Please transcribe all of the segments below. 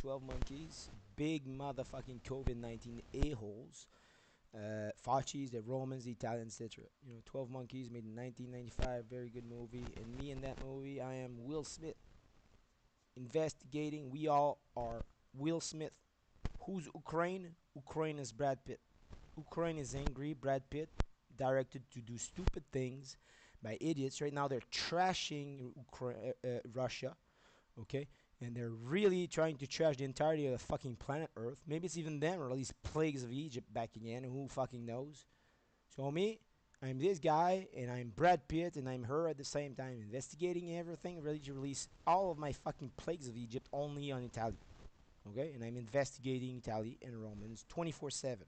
12 monkeys, big motherfucking COVID-19 a-holes, Fauci's, the Romans, the Italians, etc. 12 Monkeys made in 1995, very good movie. And me in that movie, I am Will Smith. Investigating, we all are Will Smith. Who's Ukraine? Ukraine is Brad Pitt. Ukraine is angry. Brad Pitt directed to do stupid things by idiots. Right now, they're trashing Russia, okay? And they're really trying to trash the entirety of the fucking planet Earth. Maybe it's even them, or at least plagues of Egypt back again. Who fucking knows? So me, I'm this guy, and I'm Brad Pitt, and I'm her at the same time, investigating everything, ready to release all of my fucking plagues of Egypt only on Italy. Okay? And I'm investigating Italy and Romans 24/7.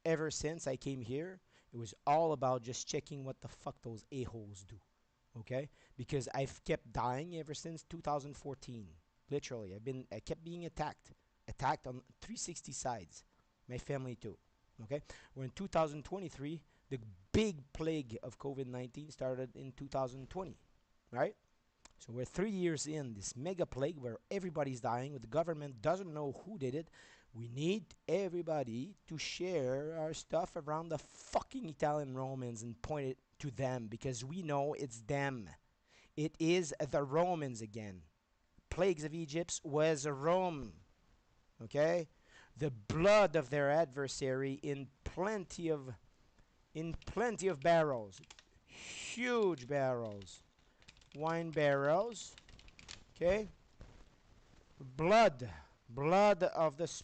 Ever since I came here, it was all about just checking what the fuck those a-holes do. Okay? Because I've kept dying ever since 2014. Literally, I kept being attacked on 360 sides. My family too. Okay? We're in 2023. The big plague of COVID-19 started in 2020, right? So we're 3 years in this mega plague where everybody's dying. The government doesn't know who did it. We need everybody to share our stuff around the fucking Italian Romans and point it to them, because we know it's them. It is the Romans again. Plagues of Egypt was Rome. Okay? The blood of their adversary in plenty of barrels. Huge barrels. Wine barrels. Okay? Blood of the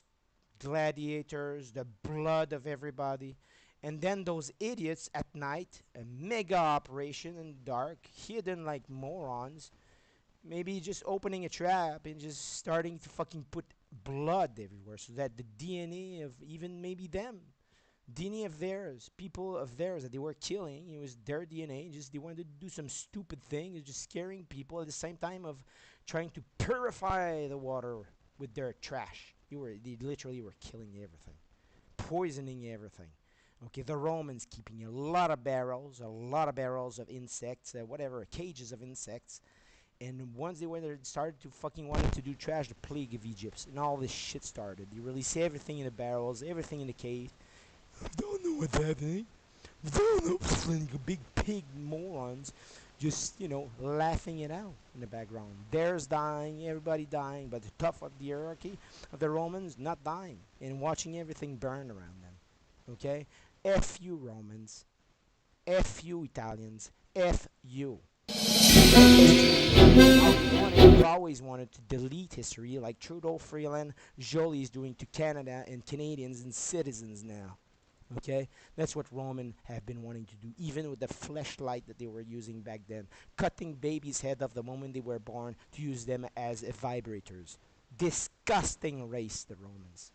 gladiators, the blood of everybody. And then those idiots at night, a mega operation in the dark, hidden like morons, maybe just opening a trap and just starting to fucking put blood everywhere, so that the DNA of even maybe them, DNA of theirs, people of theirs that they were killing, it was their DNA, just they wanted to do some stupid thing, just scaring people at the same time of trying to purify the water with their trash. They literally were killing everything, poisoning everything. Okay, the Romans keeping a lot of barrels of insects, whatever, cages of insects. And once they started to fucking wanted to do trash, the plague of Egypt, and all this shit started. They release everything in the barrels, everything in the cave. I don't know what's happening. I don't know, like big pig morons, just laughing it out in the background. Theirs dying, everybody dying, but the top of the hierarchy of the Romans not dying and watching everything burn around them. Okay, F you Romans, F you Italians, F you. We always wanted to delete history, like Trudeau, Freeland, Jolie's doing to Canada and Canadians and citizens now. Okay, that's what Roman have been wanting to do, even with the fleshlight that they were using back then, cutting babies' head off the moment they were born to use them as vibrators. Disgusting race, the Romans.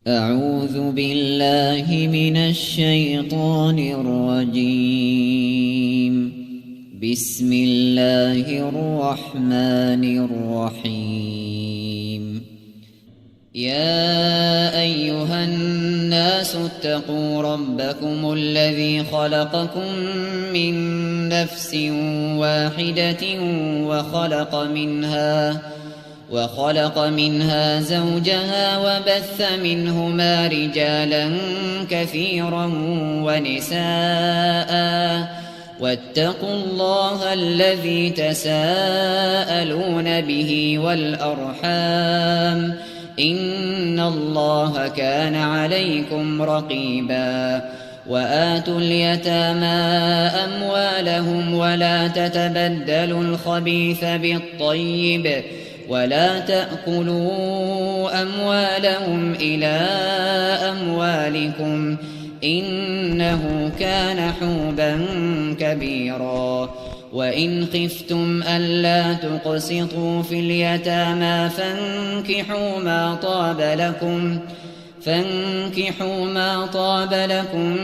أعوذ بالله من الشيطان الرجيم. بسم الله الرحمن الرحيم. يا أيها الناس اتقوا ربكم الذي خلقكم من نفس واحدة وخلق منها زوجها وبث منهما رجالا كثيرا ونساء واتقوا الله الذي تساءلون به والأرحام إن الله كان عليكم رقيبا. وآتوا اليتامى أموالهم ولا تتبدلوا الخبيث بالطيب ولا تأكلوا أموالهم إلى أموالكم إنه كان حوبا كبيرا. وإن خفتم ألا تقسطوا في اليتامى فانكحوا ما طاب لكم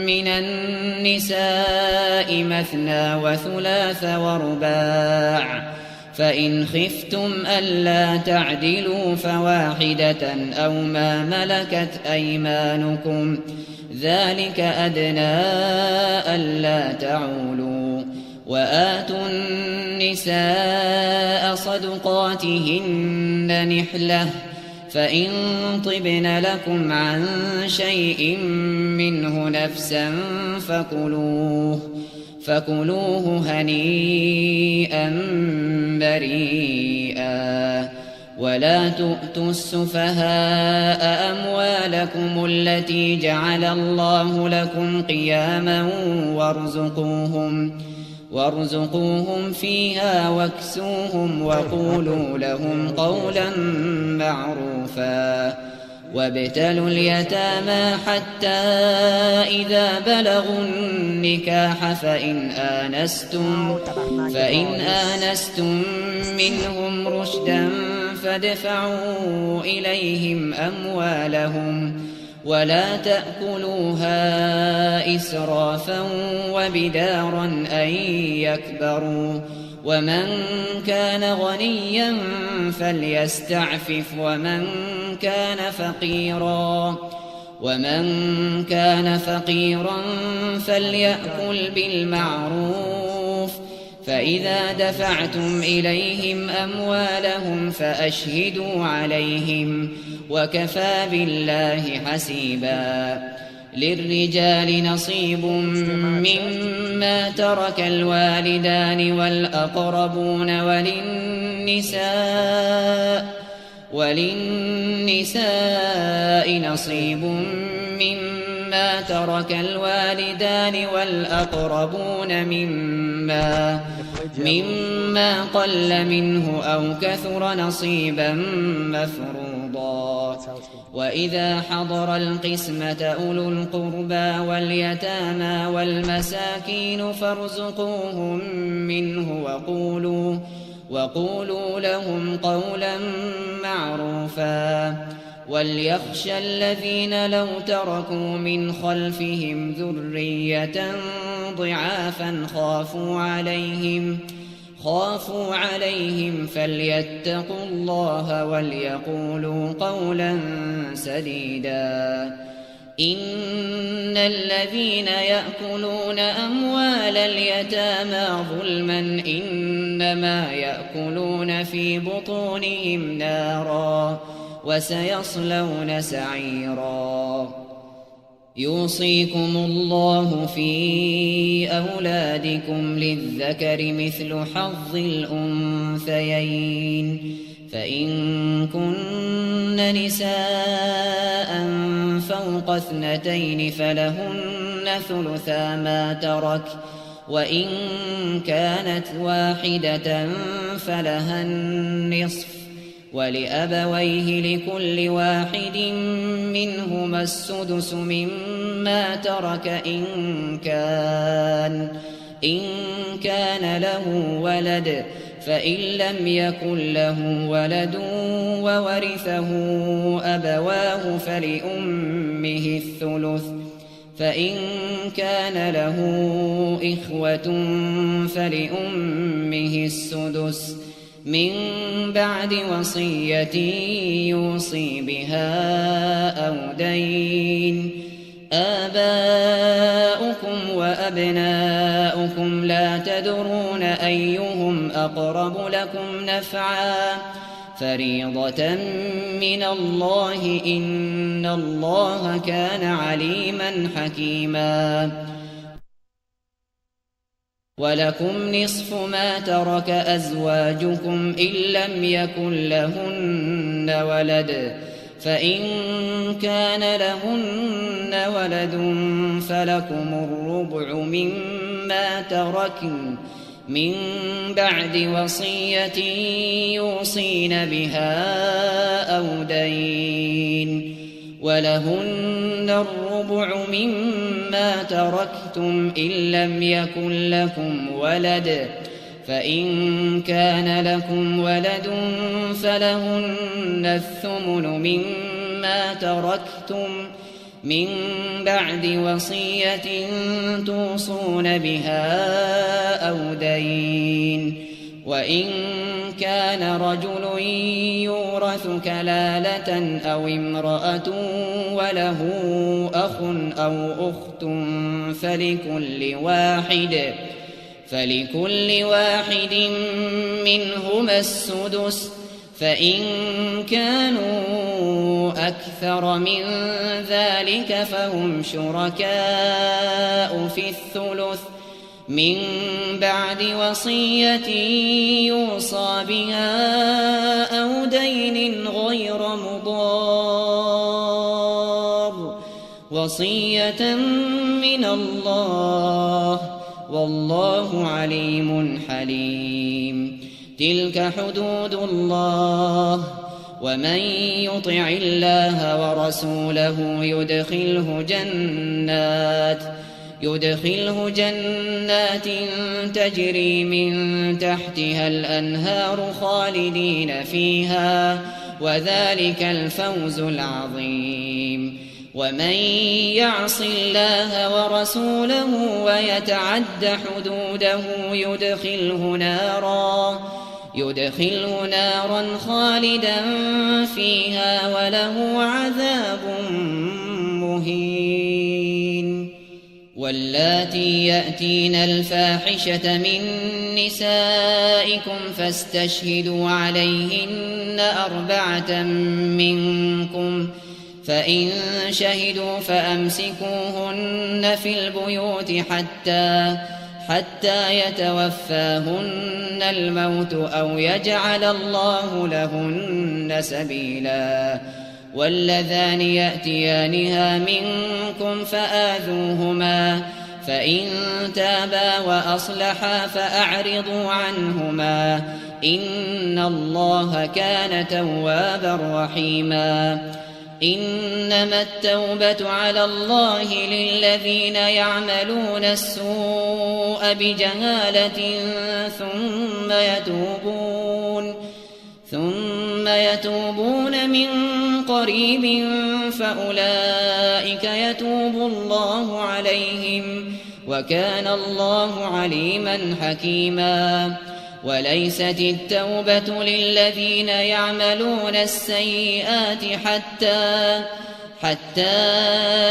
من النساء مثنى وثلاث ورباع. فإن خفتم ألا تعدلوا فواحدة أو ما ملكت أيمانكم ذلك أدنى ألا تعولوا. وآتوا النساء صدقاتهن نحلة فإن طبن لكم عن شيء منه نفسا فكلوه هنيئا مريئا. ولا تؤتوا السفهاء أموالكم التي جعل الله لكم قياما وارزقوهم فيها واكسوهم وقولوا لهم قولا معروفا. وابتلوا اليتامى حتى إذا بلغوا النكاح فإن آنستم منهم رشدا فادفعوا إليهم أموالهم ولا تأكلوها إسرافا وبدارا أن يكبروا ومن كان غنيا فليستعفف ومن كان فقيرا فليأكل بالمعروف فإذا دفعتم إليهم أموالهم فأشهدوا عليهم وكفى بالله حسيبا للرجال نصيب مما ترك الوالدان والأقربون وللنساء نصيب مما ترك الوالدان والأقربون مما قل منه أو كثر نصيبا مفروضا وإذا حضر القسمة أولو القربى واليتامى والمساكين فارزقوهم منه وقولوا لهم قولا معروفا وليخشى الذين لو تركوا من خلفهم ذرية ضعافا خافوا عليهم فليتقوا الله وليقولوا قولا سديدا إن الذين يأكلون أموال اليتامى ظلما إنما يأكلون في بطونهم نارا وسيصلون سعيرا يوصيكم الله في أولادكم للذكر مثل حظ الأنثيين فإن كن نساء فوق 2 فلهن ثلثا ما ترك وإن كانت واحدة فلها النصف ولأبويه لكل واحد منهما السدس مما ترك إن كان له ولد فإن لم يكن له ولد وورثه أبواه فلأمه الثلث فإن كان له إخوة فلأمه السدس من بعد وصية يوصي بها أو دين آباؤكم وأبناؤكم لا تدرون أيهم أقرب لكم نفعا فريضة من الله إن الله كان عليما حكيما ولكم نصف ما ترك أزواجكم إن لم يكن لهن ولد فإن كان لهن ولد فلكم الربع مما تركن من بعد وصية يوصين بها أو دين ولهن الربع مما تركتم إن لم يكن لكم ولد فإن كان لكم ولد فلهن الثمن مما تركتم من بعد وصية توصون بها أو دين وإن كان رجل يورث كلالة أو امرأة وله أخ أو أخت فلكل واحد منهما السدس فإن كانوا أكثر من ذلك فهم شركاء في الثلث من بعد وصية يوصى بها أو دين غير مضار وصية من الله والله عليم حليم تلك حدود الله ومن يطع الله ورسوله يدخله جنات تجري من تحتها الأنهار خالدين فيها، وذلك الفوز العظيم. ومن يعص الله ورسوله ويتعد حدوده يدخله نارا خالدا فيها وله عذاب مهين. واللاتي يأتين الفاحشة من نسائكم فاستشهدوا عليهن 4 منكم، فإن شهدوا فأمسكوهن في البيوت حتى يتوفاهن الموت أو يجعل الله لهن سبيلا. واللذان يأتيانها منكم فآذوهما، فإن تابا وأصلحا فأعرضوا عنهما، إن الله كان توابا رحيما. إنما التوبة على الله للذين يعملون السوء بجهالة ثم يتوبون من قريب فأولئك يتوب الله عليهم، وكان الله عليما حكيما. وليست التوبة للذين يعملون السيئات حتى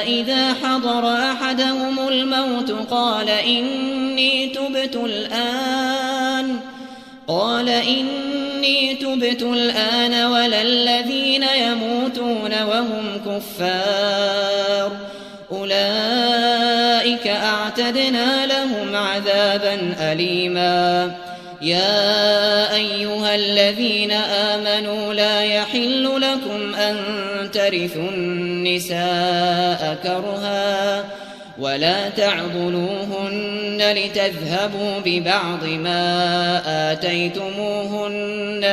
إذا حضر أحدهم الموت قال إني تبت الآن ولا الذين يموتون وهم كفار، أولئك أعتدنا لهم عذابا أليما. يا أيها الذين آمنوا لا يحل لكم أن ترثوا النساء كرها ولا تعضلوهن لتذهبوا ببعض ما آتيتموهن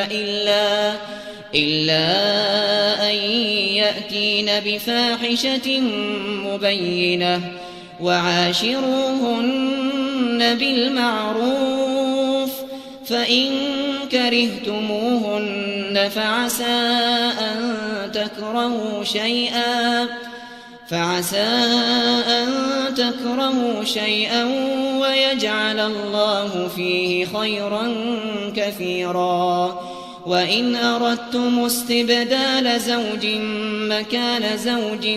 إلا أن يأتين بفاحشة مبينة، وعاشروهن بالمعروف، فإن كرهتموهن فعسى أن تكرهوا شيئا ويجعل الله فيه خيرا كثيرا. وإن أردتم استبدال زوج مكان زوج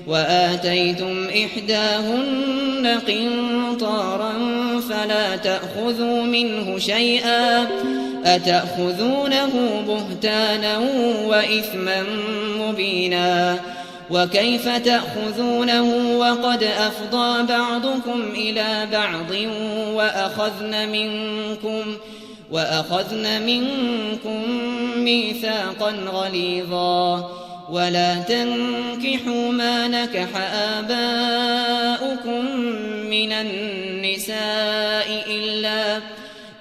وآتيتم إحداهن قنطارا فلا تأخذوا منه شيئا، أتأخذونه بهتانا وإثما مبينا. وكيف تأخذونه وقد أفضى بعضكم إلى بعض وأخذن منكم ميثاقا غليظا. ولا تنكحوا ما نكح آباؤكم من النساء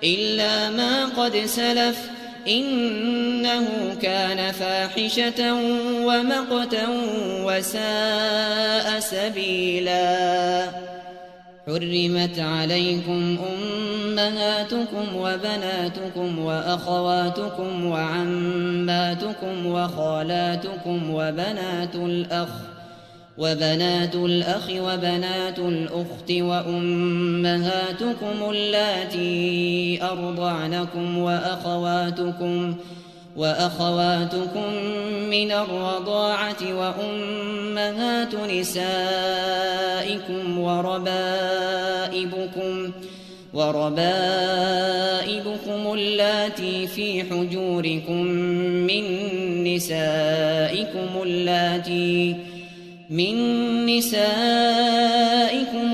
إلا ما قد سلف، إنه كان فاحشة ومقتا وساء سبيلا. حرمت عليكم أمهاتكم وبناتكم وأخواتكم وعماتكم وخالاتكم وبنات الأخ وبنات الأخت وأمهاتكم اللاتي أرضعنكم وأخواتكم من الرضاعة وأمهات نسائكم وربائبكم اللاتي في حجوركم من نسائكم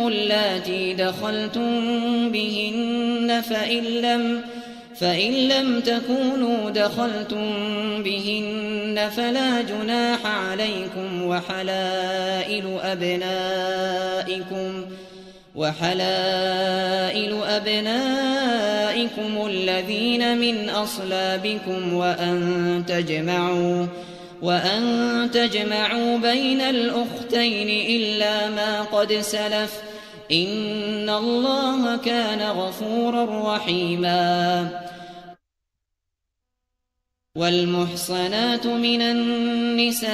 اللاتي دخلتم بهن، فإن لم تكونوا دخلتم بهن فلا جناح عليكم، وحلائل أبنائكم نسائكم الذين من أصلابكم وأن تجمعوا بين الأختين إلا ما قد سلف إن الله كان غفورا رحيما. والمحصنات من النساء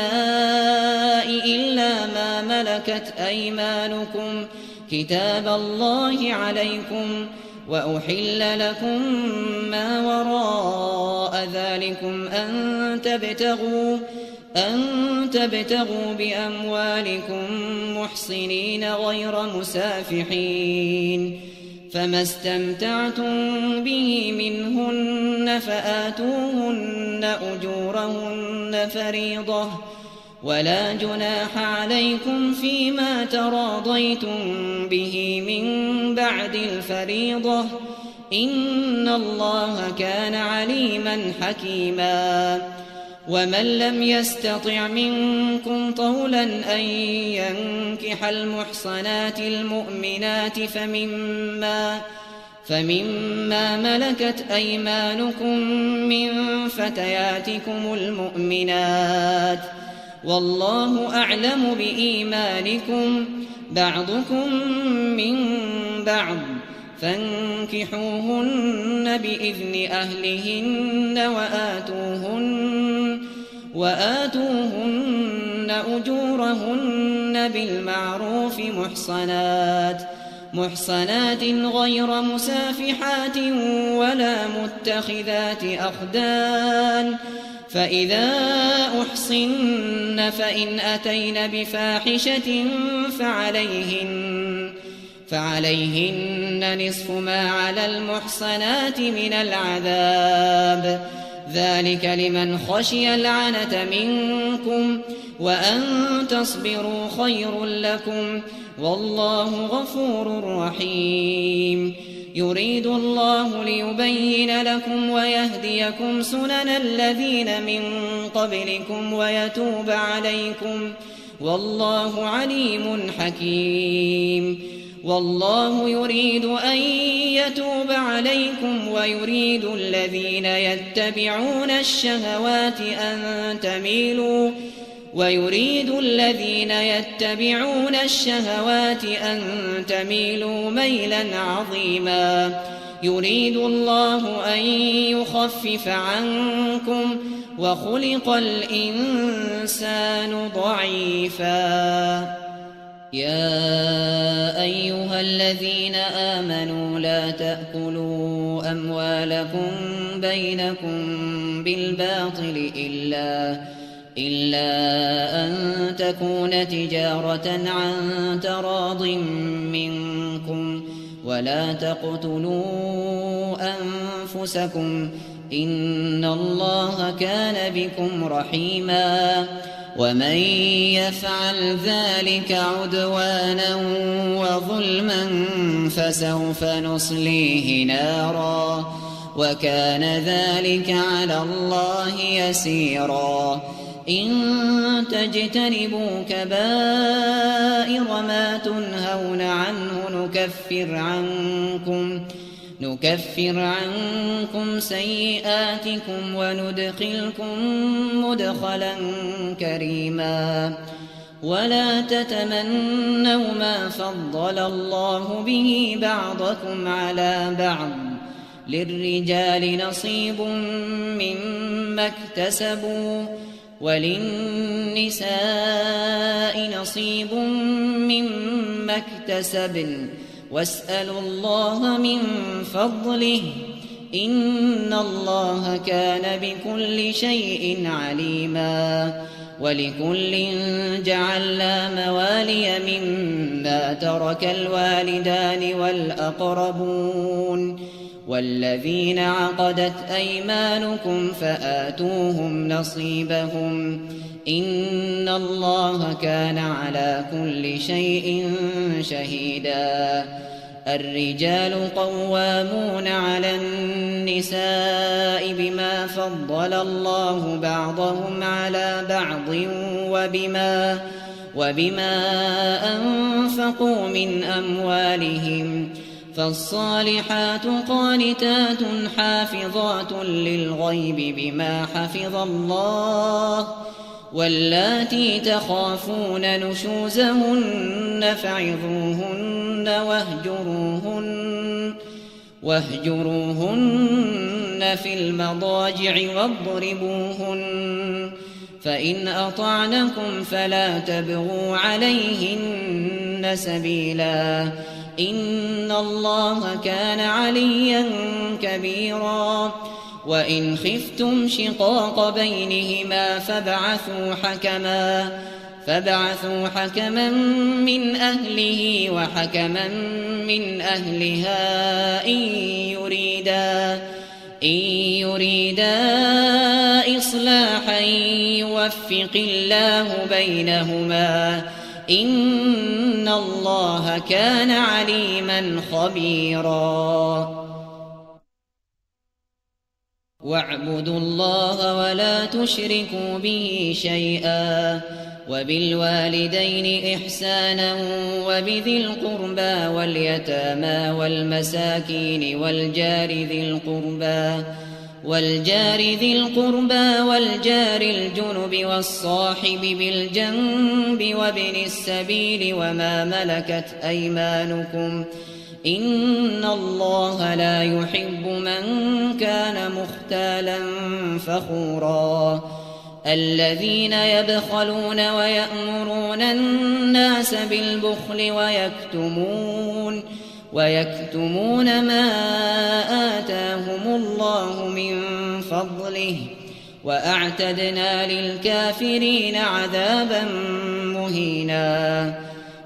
إلا ما ملكت أيمانكم كتاب الله عليكم وأحل لكم ما وراء ذلكم أن تبتغوا بأموالكم محصنين غير مسافحين فما استمتعتم به منهن فآتوهن أجورهن فريضة ولا جناح عليكم فيما تراضيتم به من بعد الفريضة إن الله كان عليما حكيما. ومن لم يستطع منكم طولا أن ينكح المحصنات المؤمنات فمما ملكت أيمانكم من فتياتكم المؤمنات والله أعلم بإيمانكم بعضكم من بعض فانكحوهن بإذن أهلهن وآتوهن أجورهن بالمعروف محصنات غير مسافحات ولا متخذات أخدان فإذا أحصن فإن أتين بفاحشة فعليهن نصف ما على المحصنات من العذاب ذلك لمن خشي العنة منكم وأن تصبروا خير لكم والله غفور رحيم. يريد الله ليبين لكم ويهديكم سنن الذين من قبلكم ويتوب عليكم والله عليم حكيم. والله يريد أن يتوب عليكم ويريد الذين يتبعون الشهوات أن تميلوا ميلا عظيما. يريد الله أن يخفف عنكم وخلق الإنسان ضعيفا. يا أيها الذين آمنوا لا تأكلوا أموالكم بينكم بالباطل إلا أن تكون تجارة عن تراض منكم ولا تقتلوا أنفسكم إن الله كان بكم رحيما. ومن يفعل ذلك عدوانا وظلما فسوف نصليه نارا وكان ذلك على الله يسيرا. إن تجتنبوا كبائر ما تنهون عنه نكفر عنكم سيئاتكم وندخلكم مدخلا كريما. ولا تتمنوا ما فضل الله به بعضكم على بعض للرجال نصيب مما اكتسبوا وللنساء نصيب مما اكتسبن واسألوا الله من فضله إن الله كان بكل شيء عليما. ولكل جعلنا موالي مما ترك الوالدان والأقربون والذين عقدت أيمانكم فآتوهم نصيبهم إن الله كان على كل شيء شهيدا. الرجال قوامون على النساء بما فضل الله بعضهم على بعض وبما أنفقوا من أموالهم فالصالحات قانتات حافظات للغيب بما حفظ الله واللاتي تخافون نشوزهن فعظوهن واهجروهن في المضاجع واضربوهن فإن أطعنكم فلا تبغوا عليهن سبيلا إن الله كان عليا كبيرا وإن خفتم شقاق بينهما فابعثوا حكما من أهله وحكما من أهلها إن يريدا إصلاحا يوفق الله بينهما إن الله كان عليما خبيرا واعبدوا الله ولا تشركوا به شيئا وبالوالدين إحسانا وبذي القربى واليتامى والمساكين والجار ذي القربى والجار الجنب والصاحب بالجنب وابن السبيل وما ملكت أيمانكم إن الله لا يحب من كان مختالا فخورا الذين يبخلون ويأمرون الناس بالبخل ويكتمون ما آتاهم الله من فضله وأعتدنا للكافرين عذابا مهينا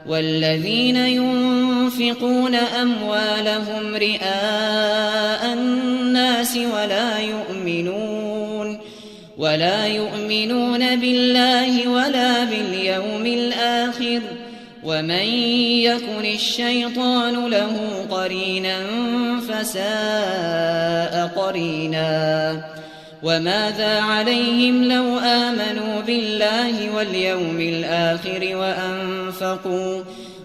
والذين ينفقون أموالهم رئاء الناس ولا يؤمنون بالله ولا باليوم الآخر ومن يكن الشيطان له قرينا فساء قرينا وماذا عليهم لو آمنوا بالله واليوم الآخر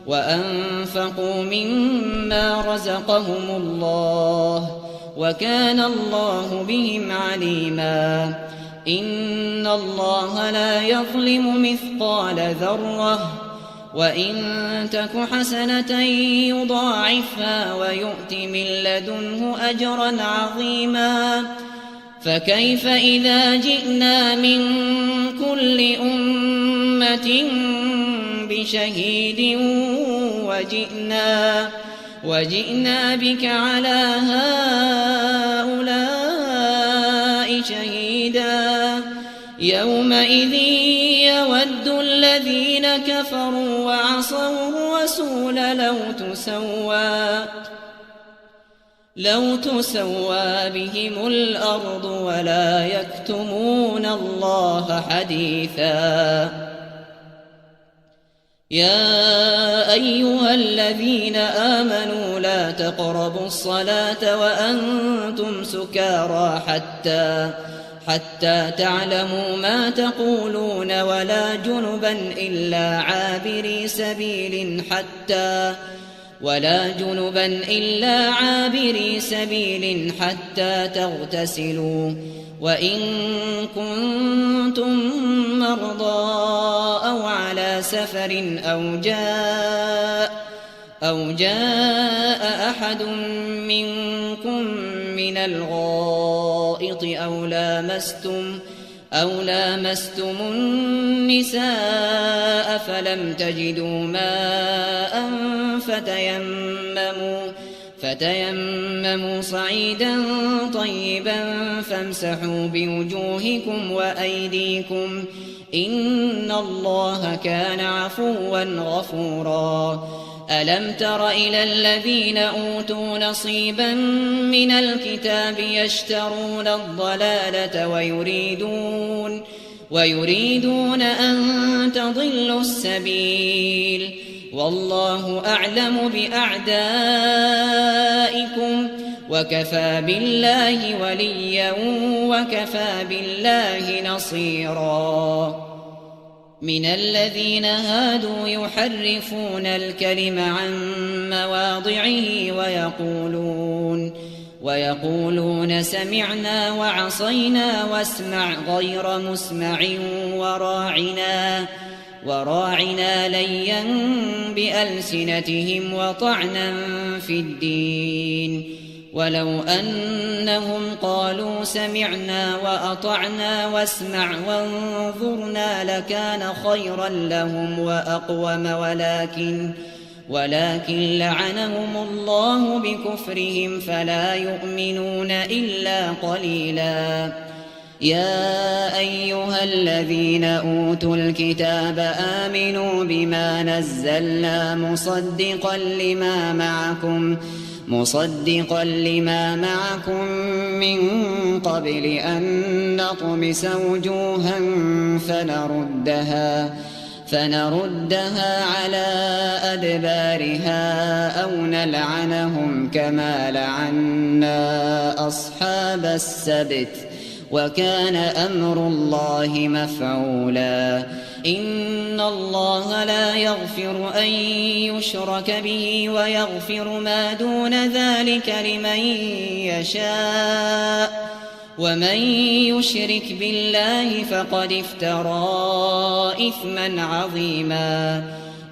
وأنفقوا مما رزقهم الله وكان الله بهم عليما إن الله لا يظلم مثقال ذرة وإن تك حسنة يضاعفها ويؤت من لدنه أجرا عظيما فكيف إذا جئنا من كل أمة بشهيد وجئنا بك على هؤلاء شهيدا يومئذ يود الذين كفروا وعصوا الرسول لو تسوى بهم الأرض ولا يكتمون الله حديثا يا أيها الذين آمنوا لا تقربوا الصلاة وأنتم سكارى حتى تعلموا ما تقولون ولا جنبا إلا عابري سبيل حتى تغتسلوا وإن كنتم مرضى أو على سفر أو جاء أحد منكم من الغائط أو لامستم النساء فلم تجدوا ماء فتيمموا صعيدا طيبا فامسحوا بوجوهكم وأيديكم إن الله كان عفوا غفورا ألم تر إلى الذين أوتوا نصيبا من الكتاب يشترون الضلالة ويريدون أن تضلوا السبيل والله أعلم بأعدائكم وكفى بالله وليا وكفى بالله نصيرا من الذين هادوا يحرفون الكلم عن مواضعه ويقولون سمعنا وعصينا واسمع غير مسمع وراعنا ليا بألسنتهم وطعنا في الدين. ولو أنهم قالوا سمعنا وأطعنا واسمع وانظرنا لكان خيرا لهم وأقوم ولكن لعنهم الله بكفرهم فلا يؤمنون إلا قليلا. يا أيها الذين أوتوا الكتاب آمنوا بما نزلنا مصدقا لما معكم من قبل أن نطمس وجوها فنردها على أدبارها أو نلعنهم كما لعنا أصحاب السبت وكان أمر الله مفعولا. إن الله لا يغفر أن يشرك به ويغفر ما دون ذلك لمن يشاء ومن يشرك بالله فقد افترى إثما عظيما.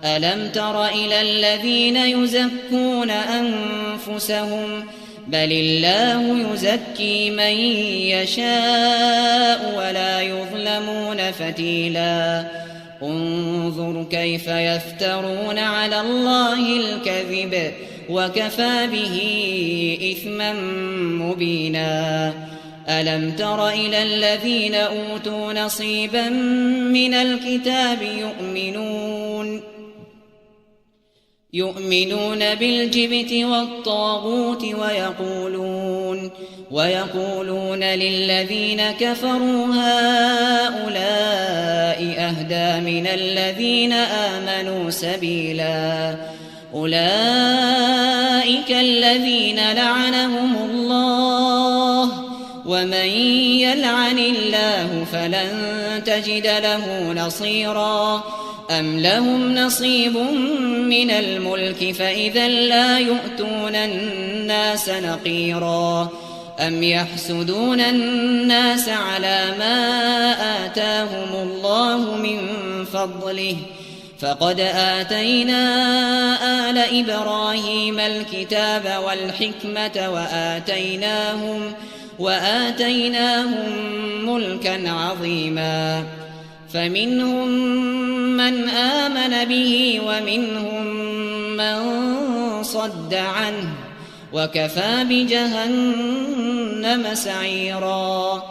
ألم تر إلى الذين يزكون أنفسهم بل الله يزكي من يشاء ولا يظلمون فتيلا. انظر كيف يفترون على الله الكذب وكفى به إثما مبينا. ألم تر إلى الذين أوتوا نصيبا من الكتاب يؤمنون بالجبت والطاغوت ويقولون للذين كفروا هؤلاء أهدى من الذين آمنوا سبيلا. أولئك الذين لعنهم الله ومن يلعن الله فلن تجد له نصيرا. أم لهم نصيب من الملك فإذا لا يؤتون الناس نقيرا. أم يحسدون الناس على ما آتاهم الله من فضله فقد آتينا آل إبراهيم الكتاب والحكمة وآتيناهم ملكا عظيما. فمنهم من آمن به ومنهم من صد عنه وكفى بجهنم سعيرا.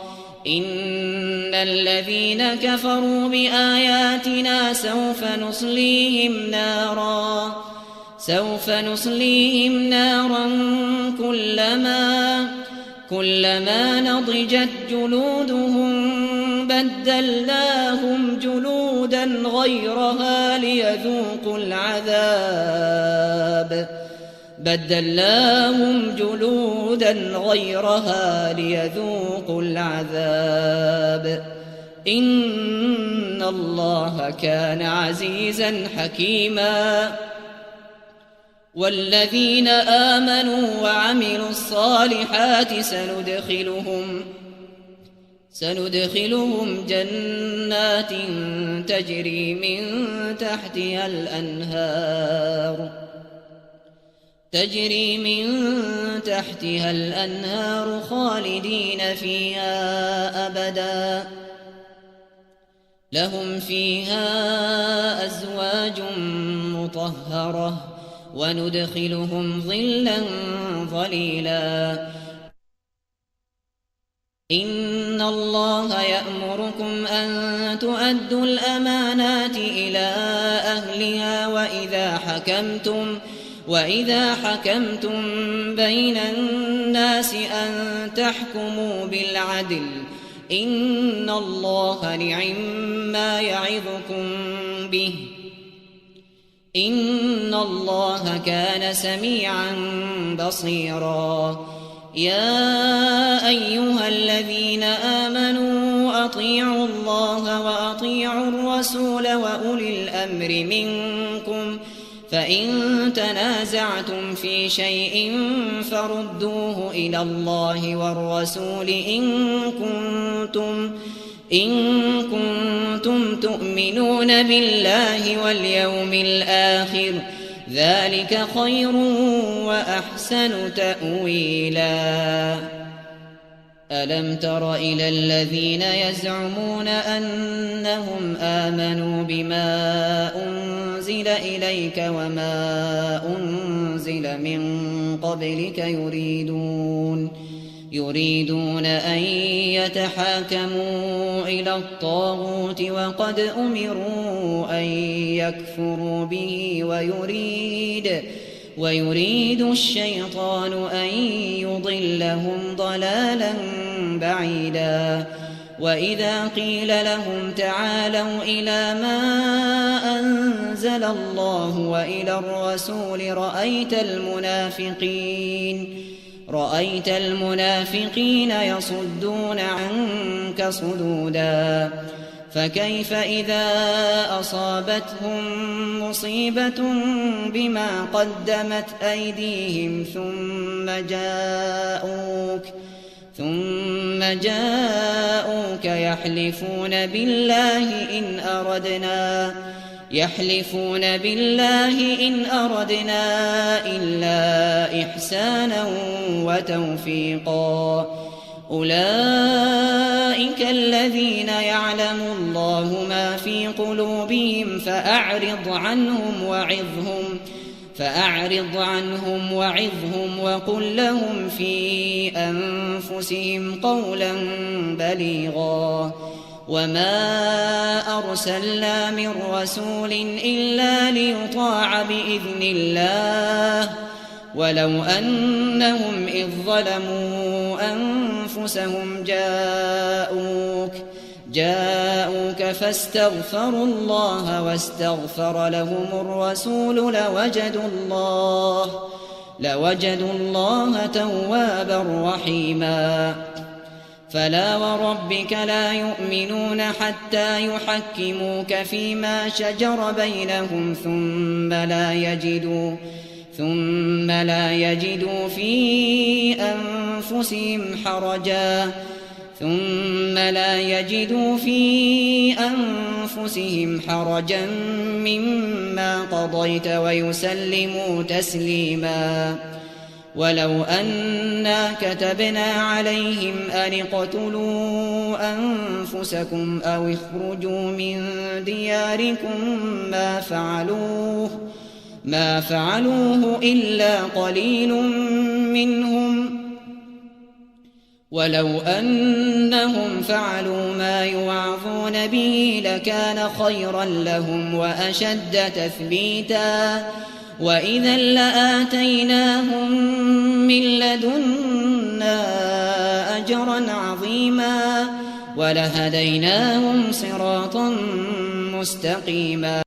إن الذين كفروا بآياتنا سوف نصليهم نارا كلما نضجت جلودهم بدلناهم جلودا غيرها ليذوقوا العذاب إن الله كان عزيزا حكيما. والذين آمنوا وعملوا الصالحات سندخلهم جنات تجري من تحتها الأنهار خالدين فيها أبدا لهم فيها أزواج مطهرة وندخلهم ظلا ظليلا. إن الله يأمركم أن تؤدوا الأمانات إلى أهلها وإذا حكمتم بين الناس أن تحكموا بالعدل إن الله نعما يعظكم به إن الله كان سميعا بصيرا. يا أيها الذين آمنوا أطيعوا الله وأطيعوا الرسول وأولي الأمر منكم فإن تنازعتم في شيء فردوه إلى الله والرسول إن كنتم تؤمنون بالله واليوم الآخر، ذلك خير وأحسن تأويلا. ألم تر إلى الذين يزعمون أنهم آمنوا بما أنزل إليك وما أنزل من قبلك يريدون أن يتحاكموا إلى الطاغوت وقد أمروا أن يكفروا به ويريد الشيطان أن يضلهم ضلالا بعيدا. وإذا قيل لهم تعالوا إلى ما أنزل الله وإلى الرسول رأيت المنافقين يصدون عنك صدودا. فكيف إذا أصابتهم مصيبة بما قدمت أيديهم ثم جاءوك يحلفون بالله إن أردنا إلا إحسانا وتوفيقا. أولئك الذين يعلم الله ما في قلوبهم فأعرض عنهم وعظهم وقل لهم في أنفسهم قولا بليغا. وما أرسلنا من رسول إلا ليطاع بإذن الله ولو أنهم إذ ظلموا أنفسهم جاءوك فاستغفروا الله واستغفر لهم الرسول لوجدوا الله توابا رحيما. فلا وربك لا يؤمنون حتى يحكموك فيما شجر بينهم ثم لا يجدوا في أنفسهم حرجا مما قضيت ويسلموا تسليما. ولو أنا كتبنا عليهم أن اقتلوا أنفسكم أو اخرجوا من دياركم ما فعلوه إلا قليل منهم ولو أنهم فعلوا ما يوعظون به لكان خيرا لهم وأشد تثبيتا. وإذا لآتيناهم من لدنا أجرا عظيما ولهديناهم صراطا مستقيما.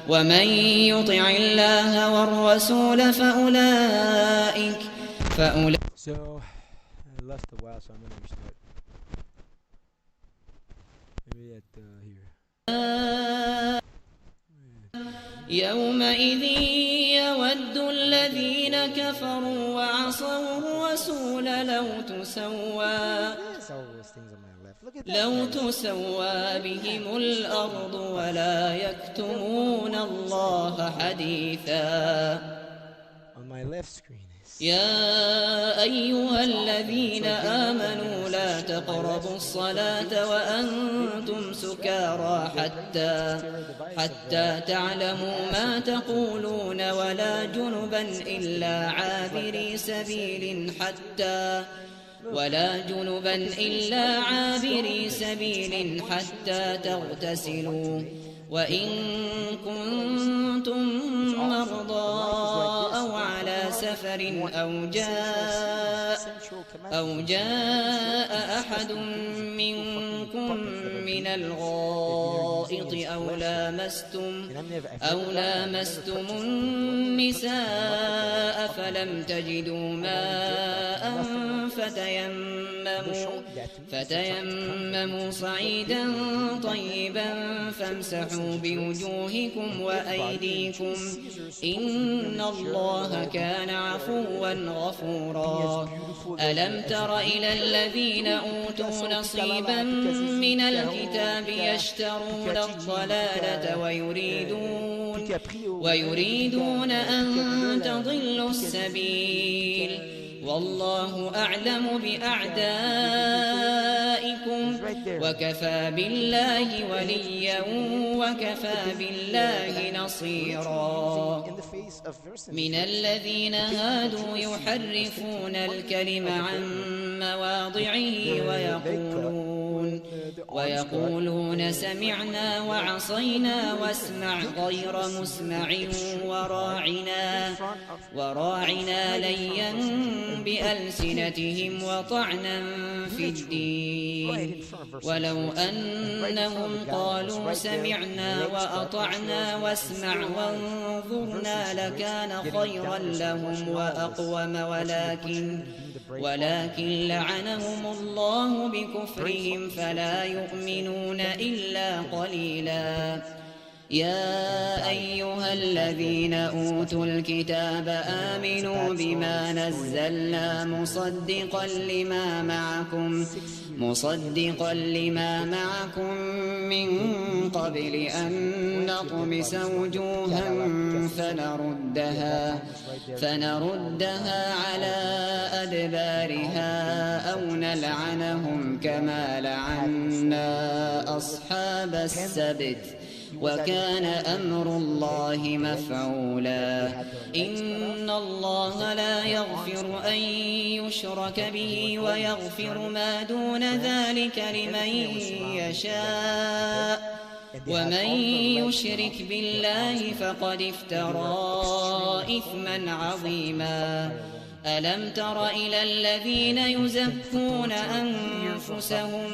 ومن يطع الله والرسول فأولئك So I left a while, so I'm gonna restart. Maybe at here. يومئذ يود الذين كفروا وعصوا الرسول لو تسوى بهم الأرض ولا يكتمون الله حديثا. On my left screen is يا أيها الذين آمنوا لا تقربوا الصلاة وأنتم سكارى حتى تعلموا ما تقولون ولا جنبا إلا عابري سبيل حتى تغتسلوا. وإن كنتم مرضى أو على سفر أو جاء أحد منكم من الغائط أو لامستم النساء فلم تجدوا ماء فتيمموا صعيدا طيبا فامسحوا بوجوهكم وأيديكم إن الله كان عفوا غفورا. ألم تر إلى الذين أوتوا نصيبا من الكتاب يشترون الضلالة ويريدون أن تضلوا السبيل والله أعلم بأعدائكم وكفى بالله وليا وكفى بالله نصيرا. من الذين هادوا يحرفون الكلم عن مواضعه ويقولون سمعنا وعصينا واسمع غير مسمع وراعنا ليا بألسنتهم وطعنا في الدين ولو أنهم قالوا سمعنا وأطعنا واسمع وانظرنا لكان خيرا لهم وأقوم ولكن لعنهم الله بكفرهم فلا يؤمنون إلا قليلا. يا أيها الذين أوتوا الكتاب آمنوا بما نزلنا مصدقا لما معكم من قبل أن نطمس وجوها فنردها على أدبارها أو نلعنهم كما لعنا أصحاب السبت وكان أمر الله مفعولا. إن الله لا يغفر أن يشرك به ويغفر ما دون ذلك لمن يشاء ومن يشرك بالله فقد افترى إثما عظيما. ألم تر إلى الذين يزكون أنفسهم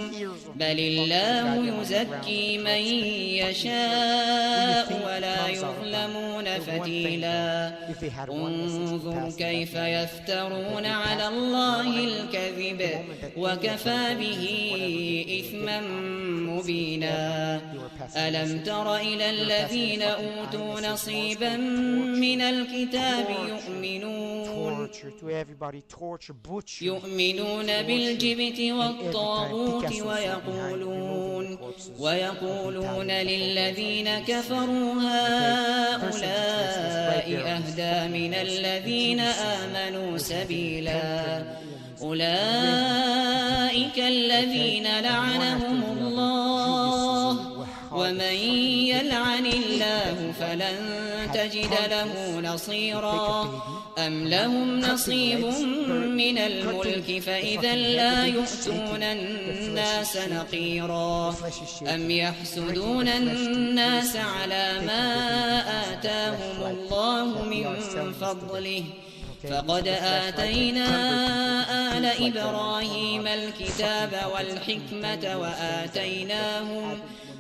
بل الله يزكي من يشاء ولا يظلمون فتيلا. انظر كيف يفترون على الله الكذب وكفى به إثما مبينا. ألم تر إلى الذين أوتوا نصيبا من الكتاب يؤمنون بالجبت والطاغوت ويقولون للذين كفروا هؤلاء أهدى من الذين آمنوا سبيلا. أولئك الذين لعنهم الله ومن يلعن الله فلن تجد له نصيرا. أم لهم نصيب من الملك فإذا لا يؤتون الناس نقيرا. أم يحسدون الناس على ما آتاهم الله من فضله فقد آتينا آل إبراهيم الكتاب والحكمة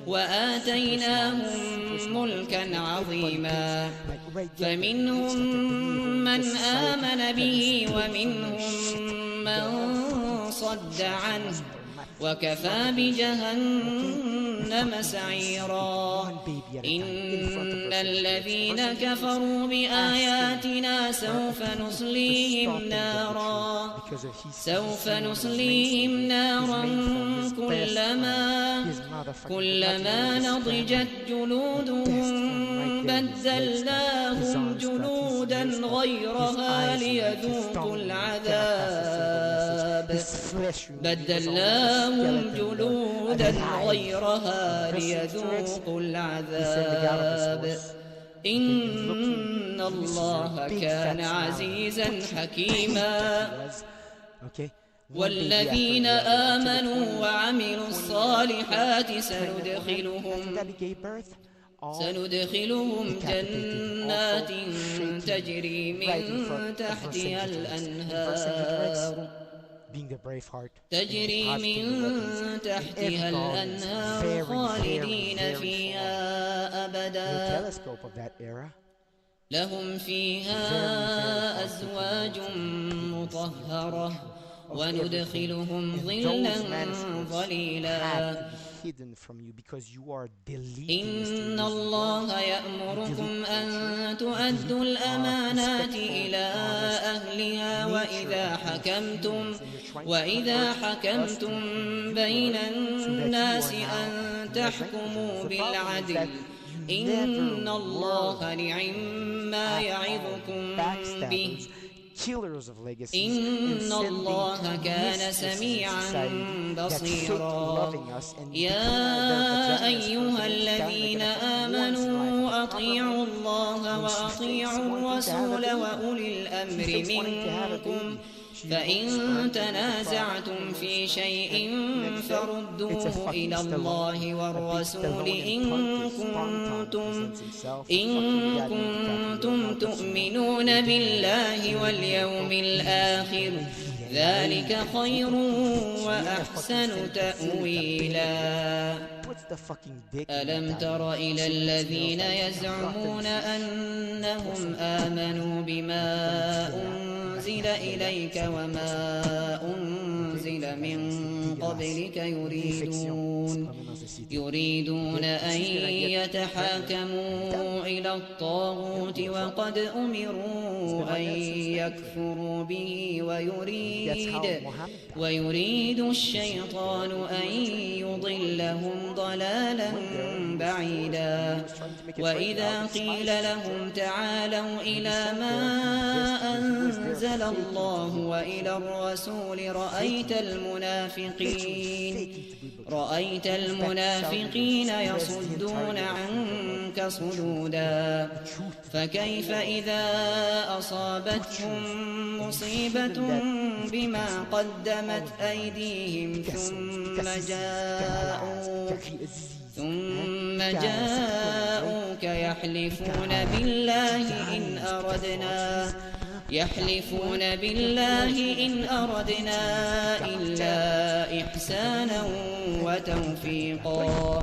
وآتيناهم ملكا عظيما. فمنهم من آمن به ومنهم من صد عنه وكفى بجهنم سعيرا. إن الذين كفروا بآياتنا سوف نصليهم نارا كلما نضجت جلودهم بدلناهم جلودا غيرها ليذوقوا العذاب إن الله كان عزيزا حكيما. والذين آمنوا وعملوا الصالحات سندخلهم جنات تجري من تحتها الأنهار خالدين فيها أبدا لهم فيها أزواج مطهرة وندخلهم and ظلا those manuscripts ظليلا. have to be hidden from you because you are deleting إن mysteries. الله يأمركم أن تؤدوا الأمانات إلى أهلها وإذا حكمتم بين الناس أن تحكموا بالعدل إن الله نعم يعظكم به killers of legacies إن الله كان سميعا بصيرا. يا أيها الذين آمنوا أطيعوا الله وأطيعوا الرسول وأولي الأمر منكم فإن تنازعتم في شيء فردوه إلى الله والرسول إن كنتم تؤمنون بالله واليوم الآخر ذلك خير وأحسن تأويلا. ألم تر إلى الذين يزعمون أنهم آمنوا بما أنزل إليك وما أنزل من قبلك يريدون أن يتحاكموا إلى الطاغوت وقد أمروا أن يكفروا به ويريد الشيطان أن يضلهم ضلالا بعيدا. وإذا قيل لهم تعالوا إلى ما أنزل الله وإلى الرسول رأيت المنافقين يصدون عنك صدودا. فكيف إذا أصابتهم مصيبة بما قدمت أيديهم ثم جاءوك يحلفون بالله إن أردنا إلا إحسانا وتوفيقا.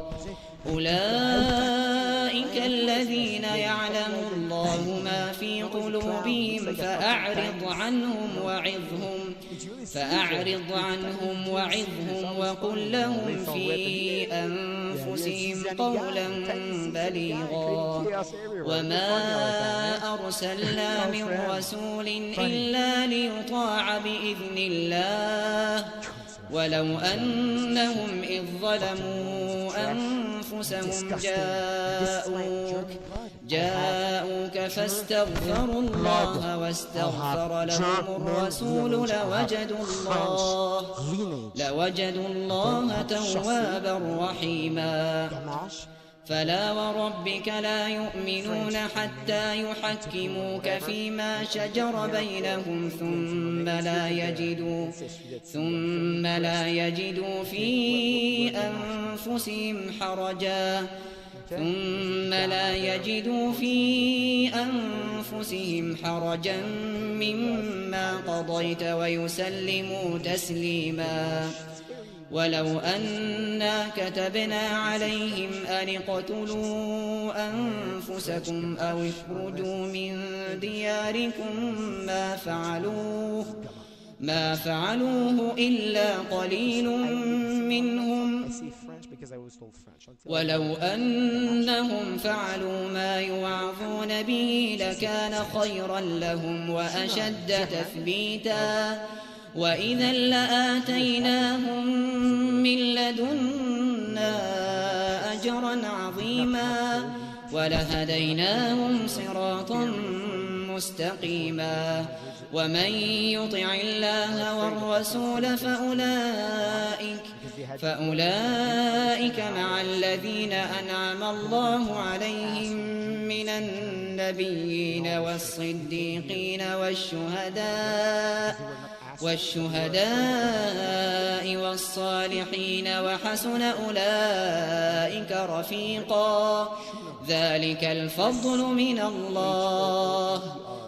أولئك الذين يعلم الله ما في قلوبهم فأعرض عنهم وعظهم وقل لهم في أنفسهم قولا بليغا. وما أرسلنا من رسول إلا ليطاع بإذن الله ولو أنهم إذ ظلموا أنفسهم جاءوك فاستغفروا الله واستغفر لهم الرسول لوجدوا الله توابا رحيما. فلا وربك لا يؤمنون حتى يحكموك فيما شجر بينهم ثم لا يجدوا في أنفسهم حرجا مما قضيت ويسلموا تسليما. ولو أنا كتبنا عليهم أن اقتلوا أنفسكم أو اخرجوا من دياركم ما فعلوه إلا قليل منهم ولو أنهم فعلوا ما يوعظون به لكان خيرا لهم وأشد تثبيتا. وإذا لآتيناهم من لدنا أجرا عظيما ولهديناهم صراطا مستقيما. ومن يطع الله والرسول فأولئك مع الذين أنعم الله عليهم من النبيين والصديقين والشهداء والصالحين وحسن أولئك رفيقا. ذلك الفضل من الله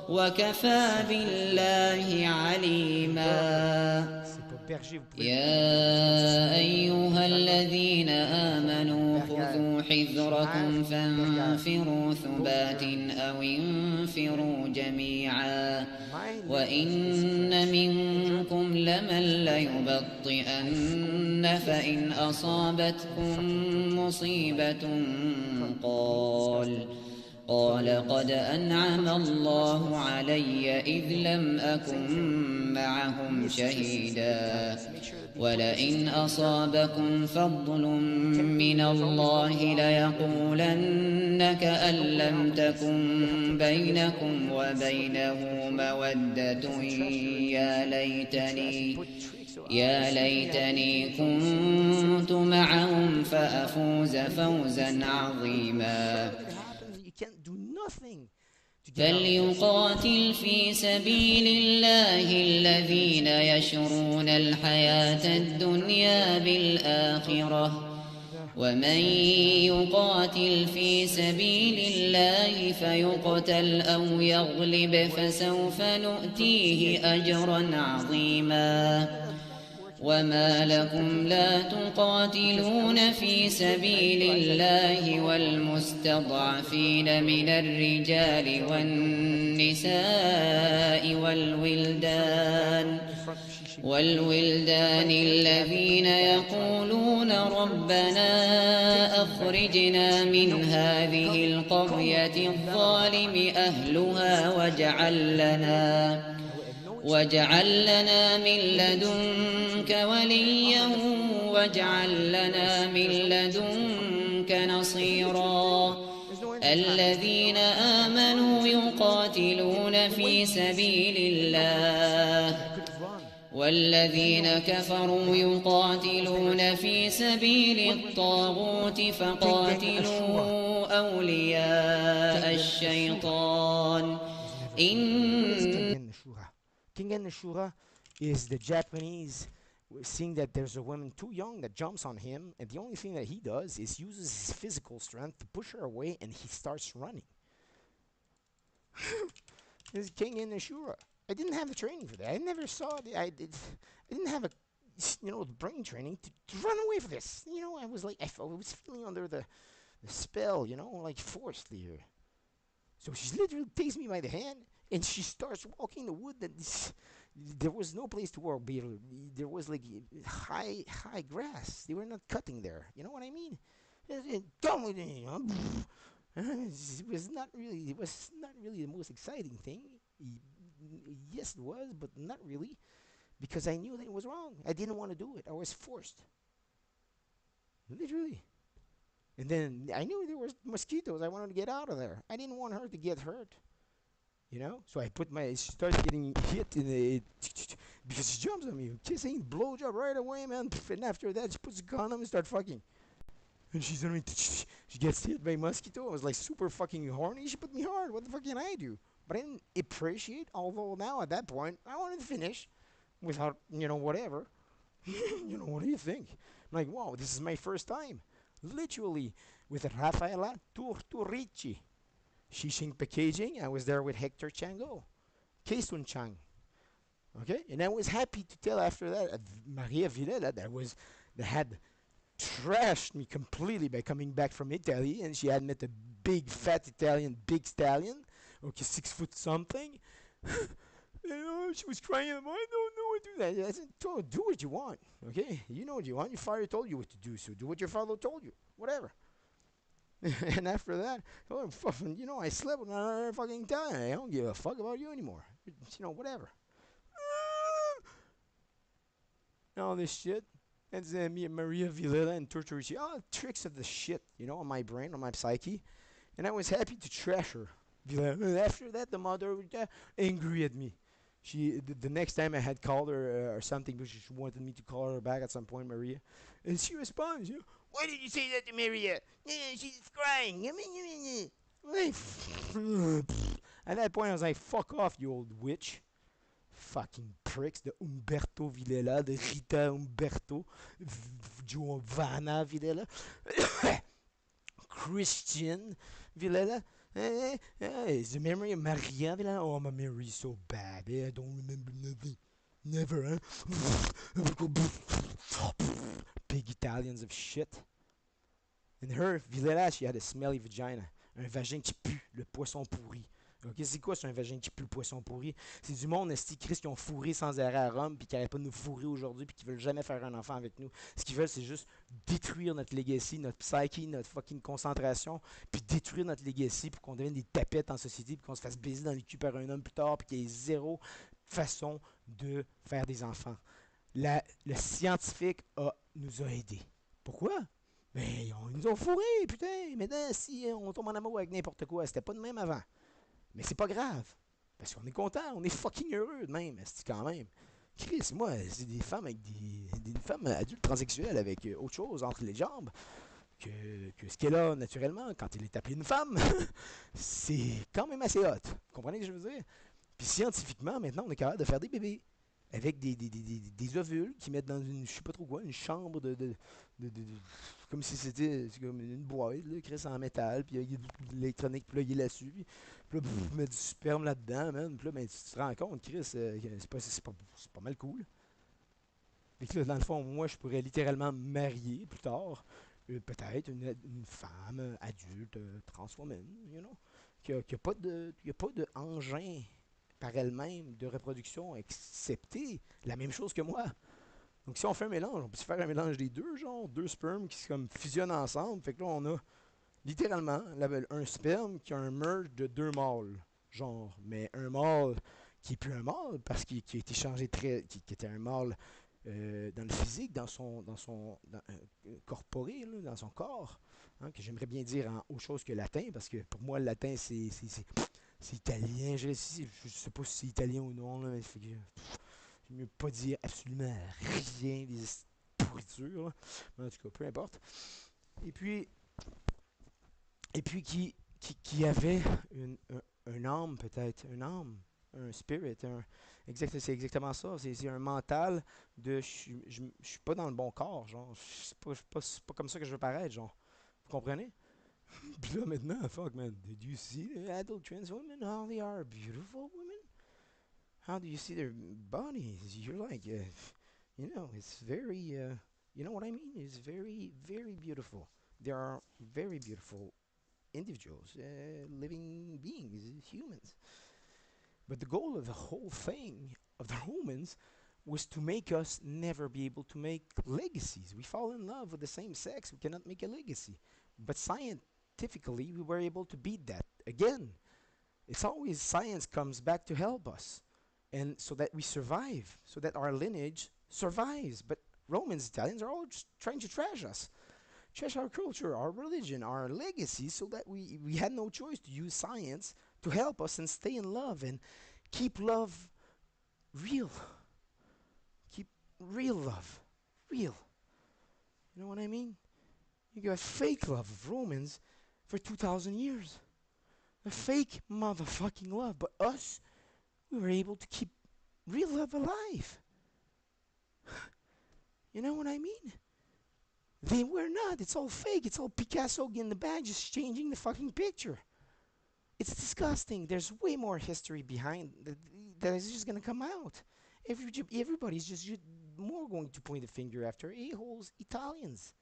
وكفى بالله عليما. يا أيها الذين آمنوا خذوا حذركم فانفروا ثبات أو انفروا جميعا. وإن منكم منكم لمن ليبطئن فإن أصابتكم مصيبة قال قد أنعم الله علي إذ لم أكن معهم شهيدا ولئن أصابكم فضل من الله ليقولن كأن لم تكن بينكم وبينه مودة يا ليتني كنت معهم فأفوز فوزا عظيما فليقاتل في سبيل الله الذين يشرون الحياة الدنيا بالآخرة ومن يقاتل في سبيل الله فيقتل أو يغلب فسوف نؤتيه أجرا عظيما وما لكم لا تقاتلون في سبيل الله والمستضعفين من الرجال والنساء والولدان الذين يقولون ربنا أخرجنا من هذه القرية الظالم أهلها واجعل لنا من لدنك وليا واجعل لنا من لدنك نصيرا الذين آمنوا يقاتلون في سبيل الله والذين كفروا يقاتلون في سبيل الطاغوت فقاتلوا أولياء الشيطان King and Nashura is the Japanese seeing that there's a woman too young that jumps on him, and the only thing that he does is uses his physical strength to push her away, and he starts running. This is King and Nashura. I didn't have the training for that. I never saw it. I didn't have the brain training to run away for this. I was like, I was feeling under the spell, like forced here. So she literally takes me by the hand, and she starts walking the wood. There was no place to walk. There was like high grass. They were not cutting there. You know what I mean? It was not really the most exciting thing. Yes, it was, but not really, because I knew that it was wrong. I didn't want to do it. I was forced, literally. And then I knew there was mosquitoes. I wanted to get out of there. I didn't want her to get hurt. So I she started getting hit in the, because she jumps on me, kissing, blowjob right away, man. And after that, she puts a condom and start fucking. And she's on me, she gets hit by a mosquito. I was like super fucking horny. She put me hard. What the fuck can I do? But I didn't appreciate, although now at that point, I wanted to finish without, whatever. What do you think? I'm like, wow, this is my first time. Literally, with Rafaela Turturici. Shishing Packaging, I was there with Hector Chango, Kesun Chang. Okay? And I was happy to tell after that, Maria Villela, that had trashed me completely by coming back from Italy, and she had met a big fat Italian, big stallion, okay, 6 foot something. She was crying, I don't know what to do. I said, do what you want, okay? You know what you want. Your father told you what to do, so do what your father told you. Whatever. And after that, I slept with another fucking Italian. I don't give a fuck about you anymore. Whatever. All this shit. That's me and Maria Villela and Tortorici. All tricks of the shit, on my brain, on my psyche. And I was happy to trash her. After that, the mother was angry at me. The next time I had called her or something, because she wanted me to call her back at some point, Maria. And she responds, why did you say that to Maria? She's crying. At that point, I was like, fuck off, you old witch. Fucking pricks. The Umberto Villela, the Rita Umberto, Giovanna Villela, Christian Villela. Is the memory of Maria Villela? Oh, my memory is so bad. I don't remember nothing. Never, huh? Big Italians of shit. And her, Villela, she had a smelly vagina. Un vagin qui pue, le poisson pourri. Ok, c'est quoi, c'est un vagin qui pue le poisson pourri? C'est du monde, esti Christ, qui ont fourré sans arrêt à Rome, puis qui n'arrêtent pas de nous fourrer aujourd'hui, puis qui veulent jamais faire un enfant avec nous. Ce qu'ils veulent, c'est juste détruire notre legacy, notre psyche, notre fucking concentration, puis détruire notre legacy pour qu'on devienne des tapettes en société, puis qu'on se fasse baiser dans les culs par un homme plus tard, puis qu'il y ait zéro façon de faire des enfants. Le scientifique nous a aidés. Pourquoi? Ben, ils nous ont fourrés, putain. Maintenant, si on tombe en amour avec n'importe quoi, c'était pas de même avant. Mais c'est pas grave. Parce qu'on est content, on est fucking heureux de même, c'est quand même. Chris, moi, c'est des femmes avec des femmes adultes transsexuelles avec autre chose entre les jambes que ce qu'elle a naturellement quand elle est appelée une femme. C'est quand même assez hot. Vous comprenez ce que je veux dire? Puis scientifiquement, maintenant, on est capable de faire des bébés avec des ovules qui mettent dans une, je sais pas trop quoi, une chambre comme si c'était comme une boîte, là, Chris, en métal, puis il y a de l'électronique pluguée là-dessus, puis là, mettre du sperme là-dedans, man, puis là, ben, tu te rends compte, Chris, c'est pas mal cool. Fait que là, dans le fond, moi, je pourrais littéralement me marier plus tard, peut-être une femme adulte, trans woman, you know, qui a pas de engin par elle-même de reproduction excepté la même chose que moi. Donc si on fait un mélange, on peut se faire un mélange des deux, genre deux spermes qui se comme fusionnent ensemble. Fait que là, on a littéralement un sperme qui a un merge de deux mâles. Genre, mais un mâle qui est plus un mâle parce qu'il a été changé qui était un mâle dans le physique, corporé, là, dans son corps, hein, que j'aimerais bien dire en autre chose que latin, parce que pour moi, le latin, c'est italien. Je sais pas si c'est italien ou non, là, mais je ne mieux pas dire absolument rien des pourritures. Là. Mais en tout cas, peu importe. Et puis, qui avait un âme, peut-être. Une âme. Un spirit. C'est exactement ça. C'est un mental de. Je suis pas dans le bon corps. Genre. C'est pas comme ça que je veux paraître. Genre. Vous comprenez? Puis là, maintenant, fuck, man. Did you see the adult trans women? How they are beautiful women? How do you see their bodies? You're like, it's very, you know what I mean? It's very, very beautiful. They are very beautiful individuals, living beings, humans. But the goal of the whole thing, of the Romans, was to make us never be able to make legacies. We fall in love with the same sex, we cannot make a legacy. But scientifically, we were able to beat that. Again, it's always science comes back to help us. And so that we survive, so that our lineage survives. But Romans, Italians are all just trying to trash us, trash our culture, our religion, our legacy, so that we had no choice to use science to help us and stay in love and keep love real. Keep real love real. You know what I mean? You got fake love of Romans for 2,000 years. A fake motherfucking love. But us, we were able to keep real love alive. You know what I mean? They were not. It's all fake. It's all Picasso in the bag just changing the fucking picture. It's disgusting. There's way more history behind that is just gonna come out. Everybody's just more going to point the finger after a-holes, Italians,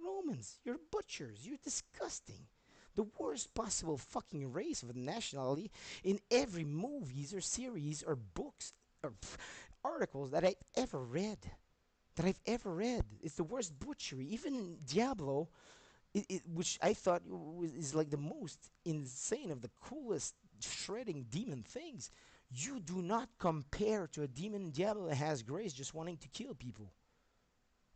Romans. You're butchers. You're disgusting. The worst possible fucking race of nationality in every movies or series or books or articles that I've ever read. It's the worst butchery. Even Diablo, which I thought is like the most insane of the coolest shredding demon things. You do not compare to a demon in Diablo that has grace just wanting to kill people.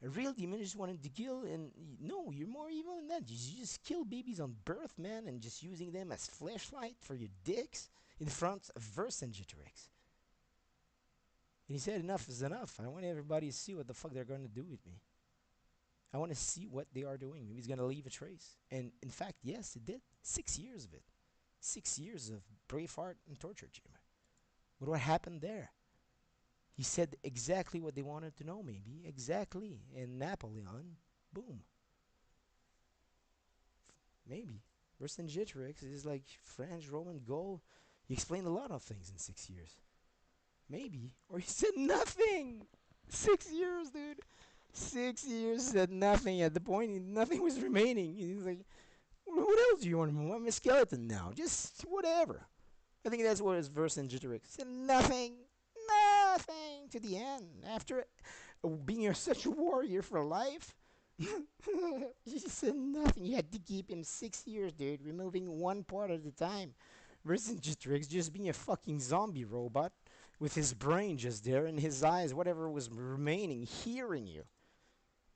A real demon just wanting to kill, and no, you're more evil than that. You just kill babies on birth, man, and just using them as flashlight for your dicks in front of Vercingetorix. And he said, enough is enough. I want everybody to see what the fuck they're going to do with me. I want to see what they are doing. Maybe he's going to leave a trace. And in fact, yes, it did. 6 years of it. 6 years of Braveheart and torture chamber. But what happened there? He said exactly what they wanted to know, maybe. Exactly. And Napoleon, boom. Maybe. Vercingetorix is like French, Roman, Gaul. He explained a lot of things in 6 years. Maybe. Or he said nothing. 6 years, dude. 6 years said nothing. At the point, nothing was remaining. He's like, what else do you want? I'm a skeleton now. Just whatever. I think that's what his verse in Jitterick said. Nothing to the end. After being such a warrior for life, he said nothing. You had to keep him 6 years, dude, removing one part at a time. Vercingetorix just being a fucking zombie robot with his brain just there and his eyes, whatever was remaining, hearing you.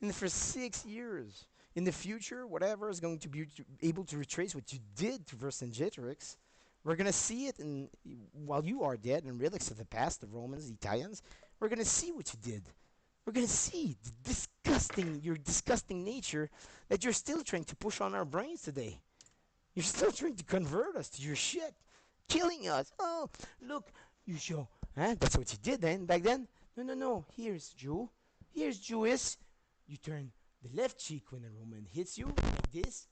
And for 6 years. In the future, whatever is going to be able to retrace what you did to Vercingetorix, we're going to see it in, while you are dead and relics of the past, the Romans, the Italians, we're going to see what you did. We're going to see your disgusting nature that you're still trying to push on our brains today. You're still trying to convert us to your shit, killing us. Oh, look, you show. Huh? That's what you did then, back then. No. Here's Jew. Here's Jewish. You turn the left cheek when a Roman hits you, like this.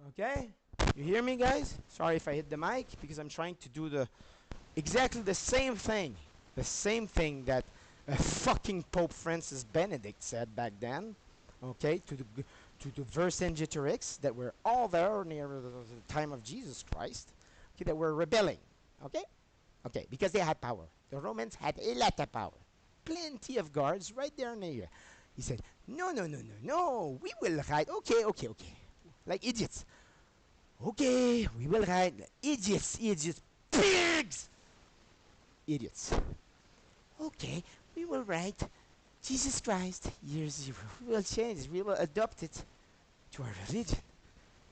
Okay? You hear me, guys? Sorry if I hit the mic, because I'm trying to do exactly the same thing. The same thing that fucking Pope Francis Benedict said back then. Okay? To the Vercingetorix that were all there near the time of Jesus Christ. Okay? That were rebelling. Okay? Okay, because they had power. The Romans had a lot of power. Plenty of guards right there near. He said, no, we will ride. Okay. Like idiots. Okay, we will ride. Idiots, pigs! Idiots. Okay, we will write Jesus Christ, year zero. We will change it. We will adopt it to our religion.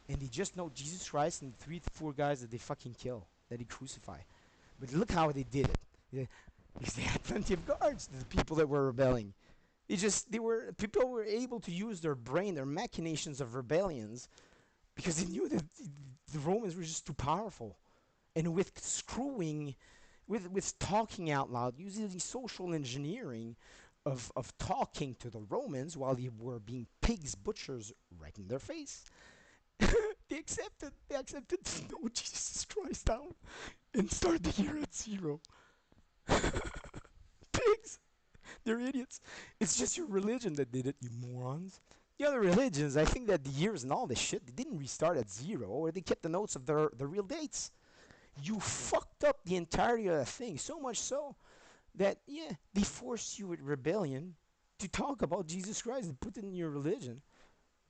And they just know Jesus Christ and 3 to 4 guys that they fucking kill, that they crucify. But look how they did it. Because they had plenty of guards, the people that were rebelling. People were able to use their brain, their machinations of rebellions, because they knew that the Romans were just too powerful. And with screwing, with talking out loud, using social engineering of talking to the Romans while they were being pigs, butchers, right in their face, they accepted to know Jesus Christ down and start the year at zero. Pigs! They're idiots. It's just your religion that did it, you morons. The other religions, I think that the years and all this shit, they didn't restart at zero, or they kept the notes of the real dates. You fucked up the entirety of the thing, so much so that, yeah, they forced you with rebellion to talk about Jesus Christ and put it in your religion.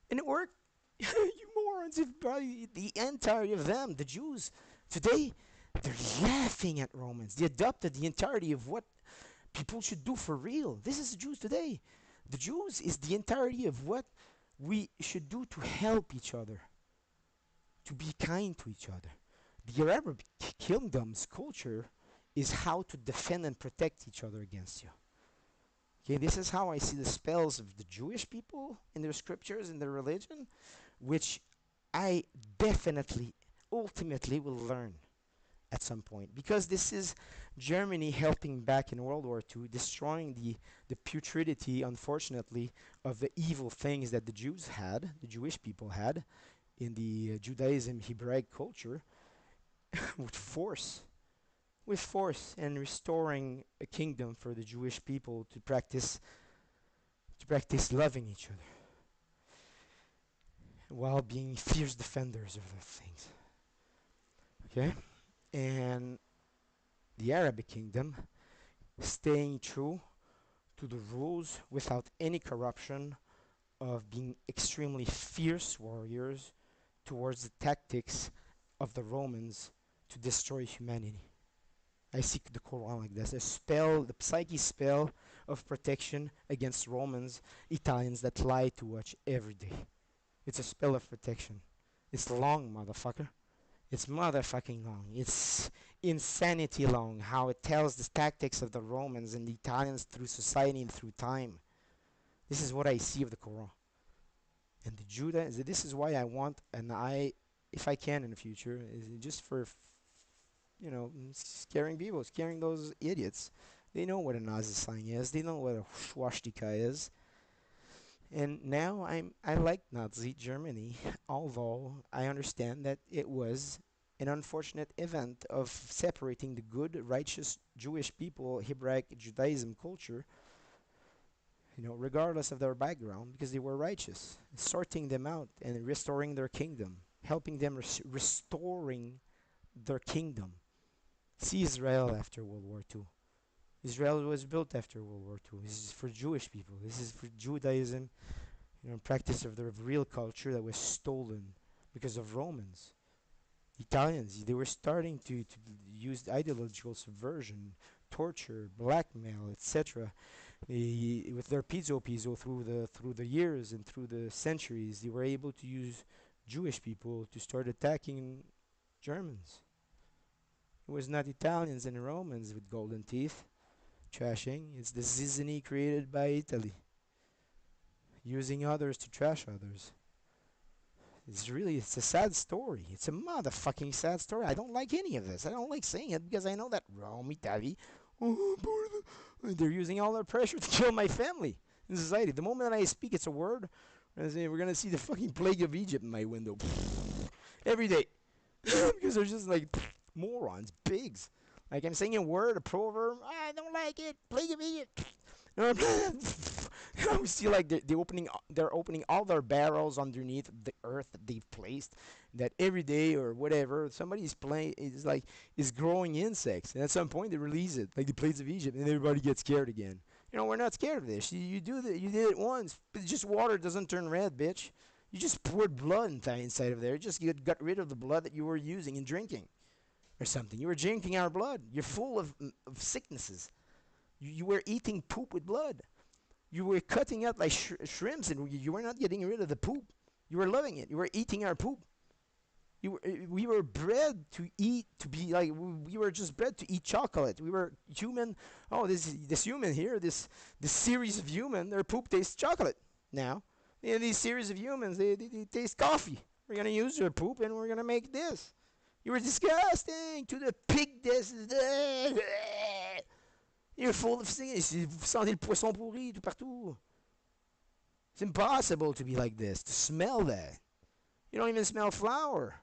And it worked. You morons, if probably the entirety of them, the Jews, today, they're laughing at Romans. They adopted the entirety of what people should do for real. This is the Jews today. The Jews is the entirety of what we should do to help each other, to be kind to each other. The Arab kingdom's culture is how to defend and protect each other against you. Okay, this is how I see the spells of the Jewish people in their scriptures, in their religion, which I definitely, ultimately will learn at some point, because this is Germany helping back in World War II, destroying the putridity, unfortunately, of the evil things that the Jews had, the Jewish people had, in the Judaism Hebraic culture, with force, and restoring a kingdom for the Jewish people to practice loving each other while being fierce defenders of the things. Okay, and the Arabic kingdom staying true to the rules without any corruption of being extremely fierce warriors towards the tactics of the Romans to destroy humanity. I see the Quran like this, a spell, the psyche spell of protection against Romans, Italians that lie to us every day. It's a spell of protection. It's long, motherfucker. It's motherfucking long. It's insanity long, how it tells the tactics of the Romans and the Italians through society and through time. This is what I see of the Quran. And the Judah, this is why I want, and if I can in the future, is just for, scaring people, scaring those idiots. They know what a Nazi sign is. They know what a swastika is. And now I like Nazi Germany, although I understand that it was an unfortunate event of separating the good, righteous Jewish people, Hebraic Judaism culture, regardless of their background, because they were righteous, sorting them out and restoring their kingdom, helping them restoring their kingdom. See Israel after World War II. Israel was built after World War II. This is for Jewish people. This is for Judaism, practice of the real culture that was stolen because of Romans. Italians, they were starting to use ideological subversion, torture, blackmail, etc. With their pizzo through the years and through the centuries, they were able to use Jewish people to start attacking Germans. It was not Italians and Romans with golden teeth trashing. It's the zizanie created by Italy, using others to trash others. It's a sad story. It's a motherfucking sad story. I don't like any of this. I don't like saying it because I know that Rome, Italy, they're using all their pressure to kill my family in society. The moment that I speak, it's a word. We're gonna see the fucking plague of Egypt in my window every day because they're just like morons, pigs. Like I'm saying a word, a proverb. I don't like it. Plague of Egypt. We see like they're opening all their barrels underneath the earth that they've placed. That every day or whatever, somebody's playing is growing insects, and at some point they release it, like the plagues of Egypt, and everybody gets scared again. We're not scared of this. You do that. You did it once, but just water doesn't turn red, bitch. You just poured blood inside of there. You got rid of the blood that you were using and drinking, or something. You were drinking our blood. You're full of sicknesses. You were eating poop with blood. You were cutting out like shrimps, and you were not getting rid of the poop. You were loving it. You were eating our poop. We were bred to eat, to be like, we were just bred to eat chocolate. We were human. Oh, this human here, this series of human, their poop tastes chocolate now. These series of humans, they taste coffee. We're going to use their poop, and we're going to make this. You were disgusting to the pig. You're full of things. Vous sentez le poisson pourri tout partout. It's impossible to be like this, to smell that. You don't even smell flour.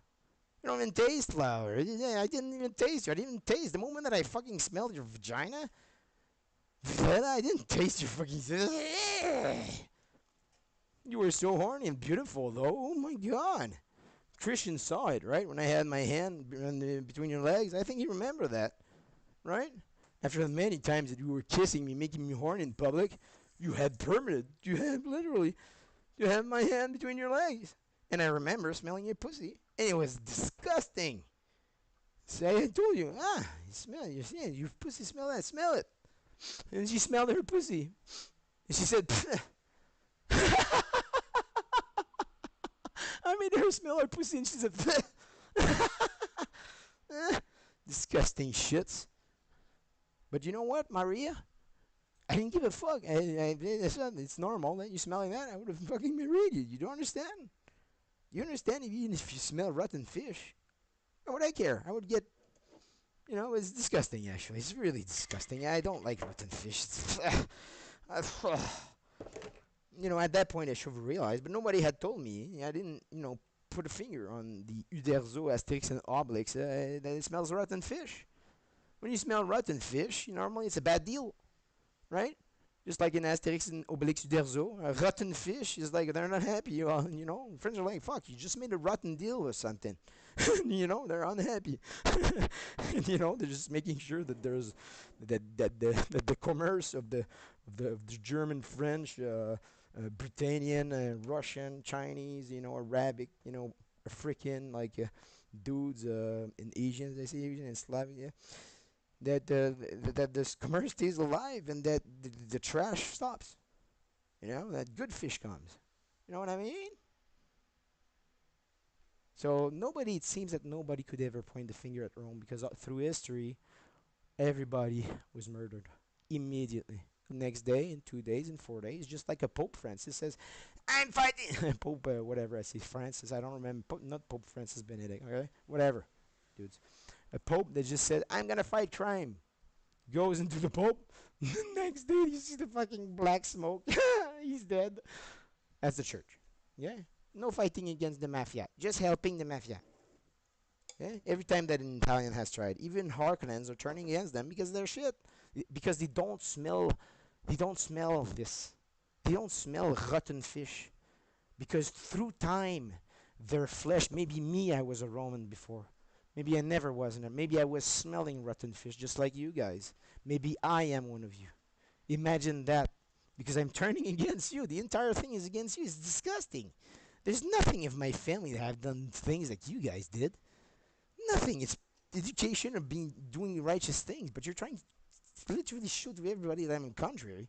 You don't even taste flour. I didn't even taste you. I didn't taste. The moment that I fucking smelled your vagina, I didn't taste your fucking... You were so horny and beautiful, though. Oh, my God. Christian saw it, right? When I had my hand between your legs. I think you remember that, right? After the many times that you were kissing me, making me horny in public, you had literally, you had my hand between your legs. And I remember smelling your pussy. And it was disgusting. So I told you, you smell it. Your pussy smell that. Smell it. And she smelled her pussy. And she said, I made her smell her pussy, and she said, disgusting shits. But you know what, Maria? I didn't give a fuck. It's normal that you smelling that. I would have fucking married you. You don't understand? You understand? Even if you smell rotten fish, why would I care? I would get, it's disgusting, actually. It's really disgusting. I don't like rotten fish. At that point I should have realized, but nobody had told me. I didn't, put a finger on the Uderzo, Asterix, and Obelix that it smells rotten fish. When you smell rotten fish, normally it's a bad deal, right? Just like in Asterix and Obelix Uderzo, a rotten fish is like they're not happy. Friends are like, "Fuck, you just made a rotten deal or something." They're unhappy. They're just making sure that there's that the commerce of the German, French, Britannian, Russian, Chinese, Arabic, African, like dudes, and Asians, I say Asian and Slavic, yeah. That this commerce stays alive, and that the trash stops. That good fish comes. You know what I mean? So it seems that nobody could ever point the finger at Rome because through history, everybody was murdered immediately. Next day, in 2 days, in 4 days, just like a Pope Francis says, I'm fighting. Pope, whatever I say, Francis, I don't remember. Not Pope Francis Benedict, okay? Whatever, dudes. A Pope that just said, I'm gonna fight crime. Goes into the Pope. The next day, you see the fucking black smoke. He's dead. That's the church. Yeah? No fighting against the mafia. Just helping the mafia. Yeah? Every time that an Italian has tried, even Harkonnens are turning against them because they're shit. Because they don't smell this. They don't smell rotten fish. Because through time, their flesh, maybe me, I was a Roman before. Maybe I never was in it. Maybe I was smelling rotten fish just like you guys. Maybe I am one of you. Imagine that. Because I'm turning against you. The entire thing is against you. It's disgusting. There's nothing of my family that have done things like you guys did. Nothing. It's education or being doing righteous things. But you're trying to literally show to everybody that I'm contrary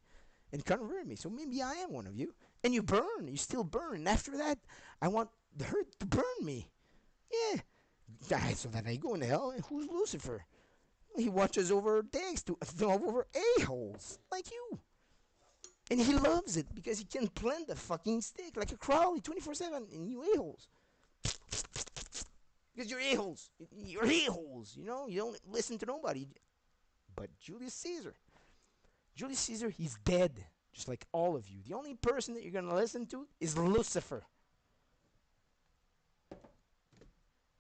and convert me. So maybe I am one of you. And you burn. You still burn. And after that, I want the hurt to burn me. Yeah. So that I go in hell. And who's Lucifer? He watches over dicks to over a-holes like you. And he loves it because he can plant the fucking stick like a Crowley 24/7 in you a-holes. Because you're a-holes. You're a-holes. You know, you don't listen to nobody. But Julius Caesar. Julius Caesar, he's dead. Just like all of you. The only person that you're going to listen to is Lucifer.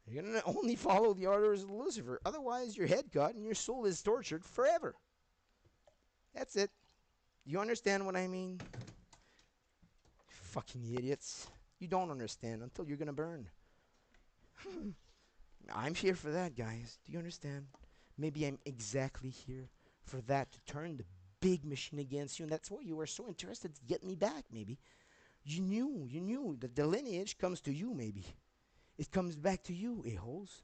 You're going to only follow the orders of Lucifer. Otherwise, your head cut and your soul is tortured forever. That's it. You understand what I mean? Fucking idiots. You don't understand until you're going to burn. I'm here for that, guys. Do you understand? Maybe I'm exactly here for that, to turn the big machine against you, and that's why you were so interested to get me back, maybe. You knew that the lineage comes to you, maybe. It comes back to you, a-holes.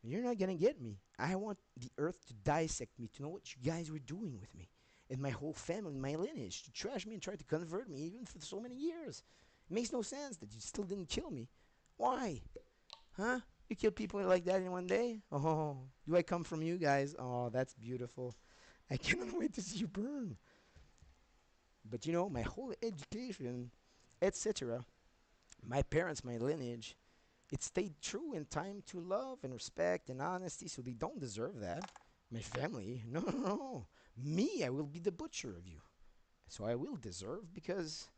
You're not gonna get me. I want the earth to dissect me, to know what you guys were doing with me. And my whole family, my lineage, to trash me and try to convert me, even for so many years. It makes no sense that you still didn't kill me. Why? Huh? You kill people like that in one day? Oh, do I come from you guys? Oh, that's beautiful. I cannot wait to see you burn. But you know, my whole education, etc., my parents, my lineage, it stayed true in time to love and respect and honesty, so they don't deserve that. My family, no, no, no. Me, I will be the butcher of you. So I will deserve, because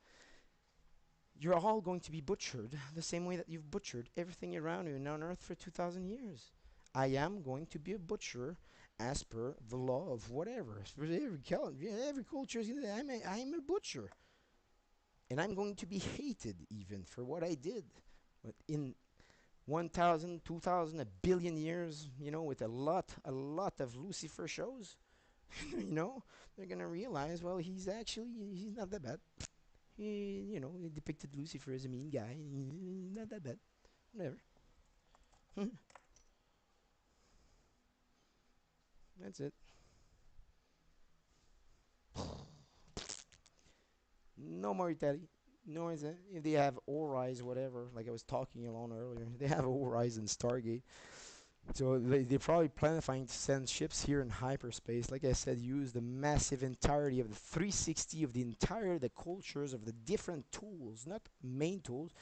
you're all going to be butchered the same way that you've butchered everything around you and on earth for 2,000 years. I am going to be a butcher as per the law of whatever. For every culture, I'm a butcher. And I'm going to be hated even for what I did. But in 1,000, 2,000, a billion years, you know, with a lot of Lucifer shows, you know, they're going to realize, well, he's not that bad. He depicted Lucifer as a mean guy. Not that bad. Whatever. That's it. No more Italy. No, is it? If they have Orize, whatever, like I was talking along earlier, they have Orize and Stargate. So they're probably planning to send ships here in hyperspace. Like I said, use the massive entirety of the 360 of the cultures of the different tools, not main tools,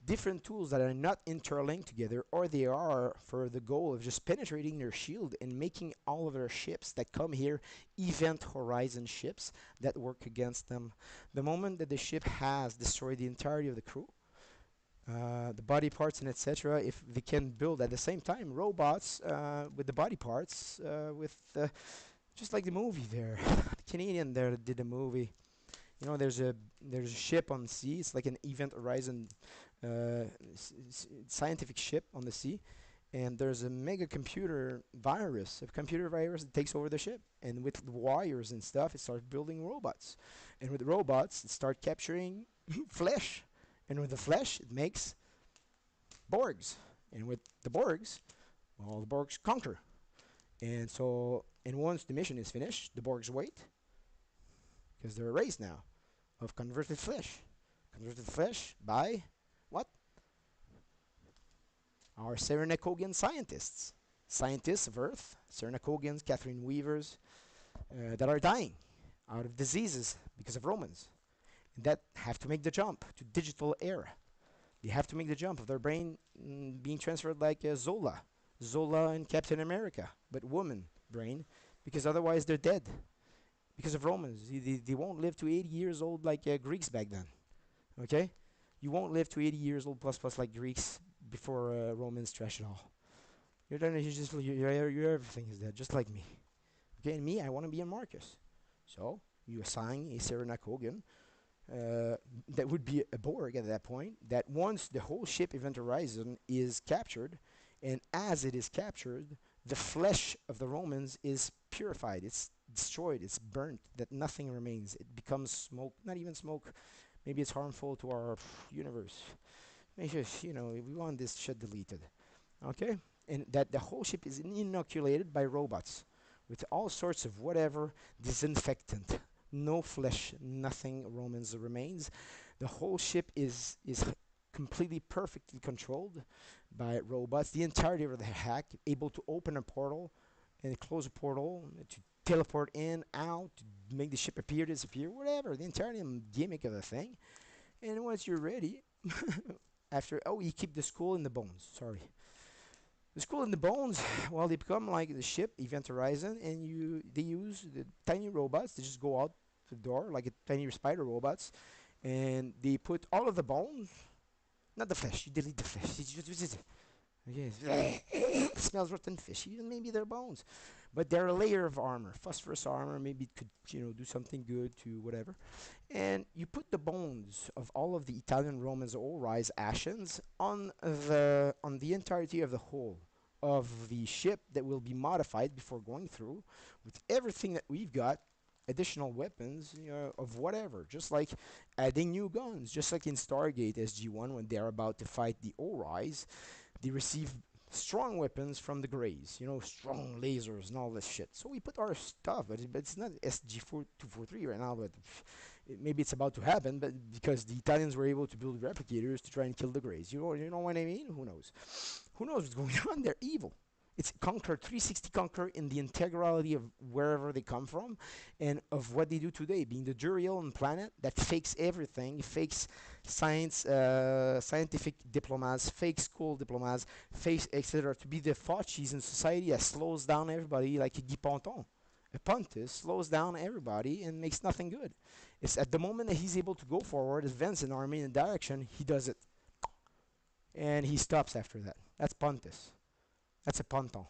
different tools that are not interlinked together, or they are for the goal of just penetrating their shield and making all of their ships that come here event horizon ships that work against them. The moment that the ship has destroyed the entirety of the crew, the body parts and etc., if they can build at the same time robots with the body parts, with just like the movie there, the Canadian there that did the movie. You know, there's a ship on the sea. It's like an Event Horizon scientific ship on the sea, and there's a mega computer virus that takes over the ship. And with wires and stuff, it starts building robots, and with robots, it starts capturing flesh, and with the flesh, it makes Borgs, and with the Borgs, well, the Borgs conquer. And once the mission is finished, the Borgs wait because they're a race now of converted flesh. Converted flesh by what? Our Serenakogan scientists. Scientists of Earth, Serenakogans, Catherine Weavers, that are dying out of diseases because of Romans. And that have to make the jump to digital era. They have to make the jump of their brain being transferred like Zola. Zola and Captain America, but woman brain, because otherwise they're dead. Because of Romans. They won't live to 80 years old like Greeks back then. Okay? You won't live to 80 years old plus plus like Greeks before Romans trash it all. You're done. Your everything is dead, just like me. Okay, and me, I want to be a Marcus. So you assign a Serenakogan that would be a Borg at that point. That once the whole ship Event Horizon is captured, And as it is captured, the flesh of the Romans is purified. It's destroyed. It's burnt. That nothing remains. It becomes smoke. Not even smoke. Maybe it's harmful to our universe. Maybe just, we want this shit deleted. Okay? And that the whole ship is inoculated by robots with all sorts of whatever disinfectant. No flesh, nothing Romans remains. The whole ship is completely perfectly controlled by robots. The entirety of the hack able to open a portal and close a portal to teleport in, out, to make the ship appear, disappear, whatever. The entirety gimmick of the thing. And once you're ready, after you keep the skull in the bones. Sorry, the skull and the bones, well, they become like the ship Event Horizon, and they use the tiny robots. They just go out the door like a tiny spider robots, and they put all of the bones, not the flesh. You delete the flesh. Yes. It smells rotten fish. Even maybe they're bones, but they're a layer of armor, phosphorus armor. Maybe it could do something good to whatever. And you put the bones of all of the Italian Romans all rise ashes on the entirety of the hull of the ship that will be modified before going through with everything that we've got, additional weapons, of whatever, just like adding new guns, just like in Stargate SG-1 when they're about to fight the Ori, they receive strong weapons from the Greys, strong lasers and all this shit. So we put our stuff, but it's not SG-243 right now, but maybe it's about to happen, but because the Italians were able to build replicators to try and kill the Greys. You know what I mean? Who knows? Who knows what's going on? They're evil. It's conquer 360 conquer in the integrality of wherever they come from and of what they do today, being the Durian planet that fakes everything, fakes science, scientific diplomats, fake school diplomats, fakes etc. to be the Faucis in society that slows down everybody like a Guy Ponton. A Pontus slows down everybody and makes nothing good. It's at the moment that he's able to go forward, advance an army in a direction, he does it. And he stops after that. That's Pontus. That's a ponton.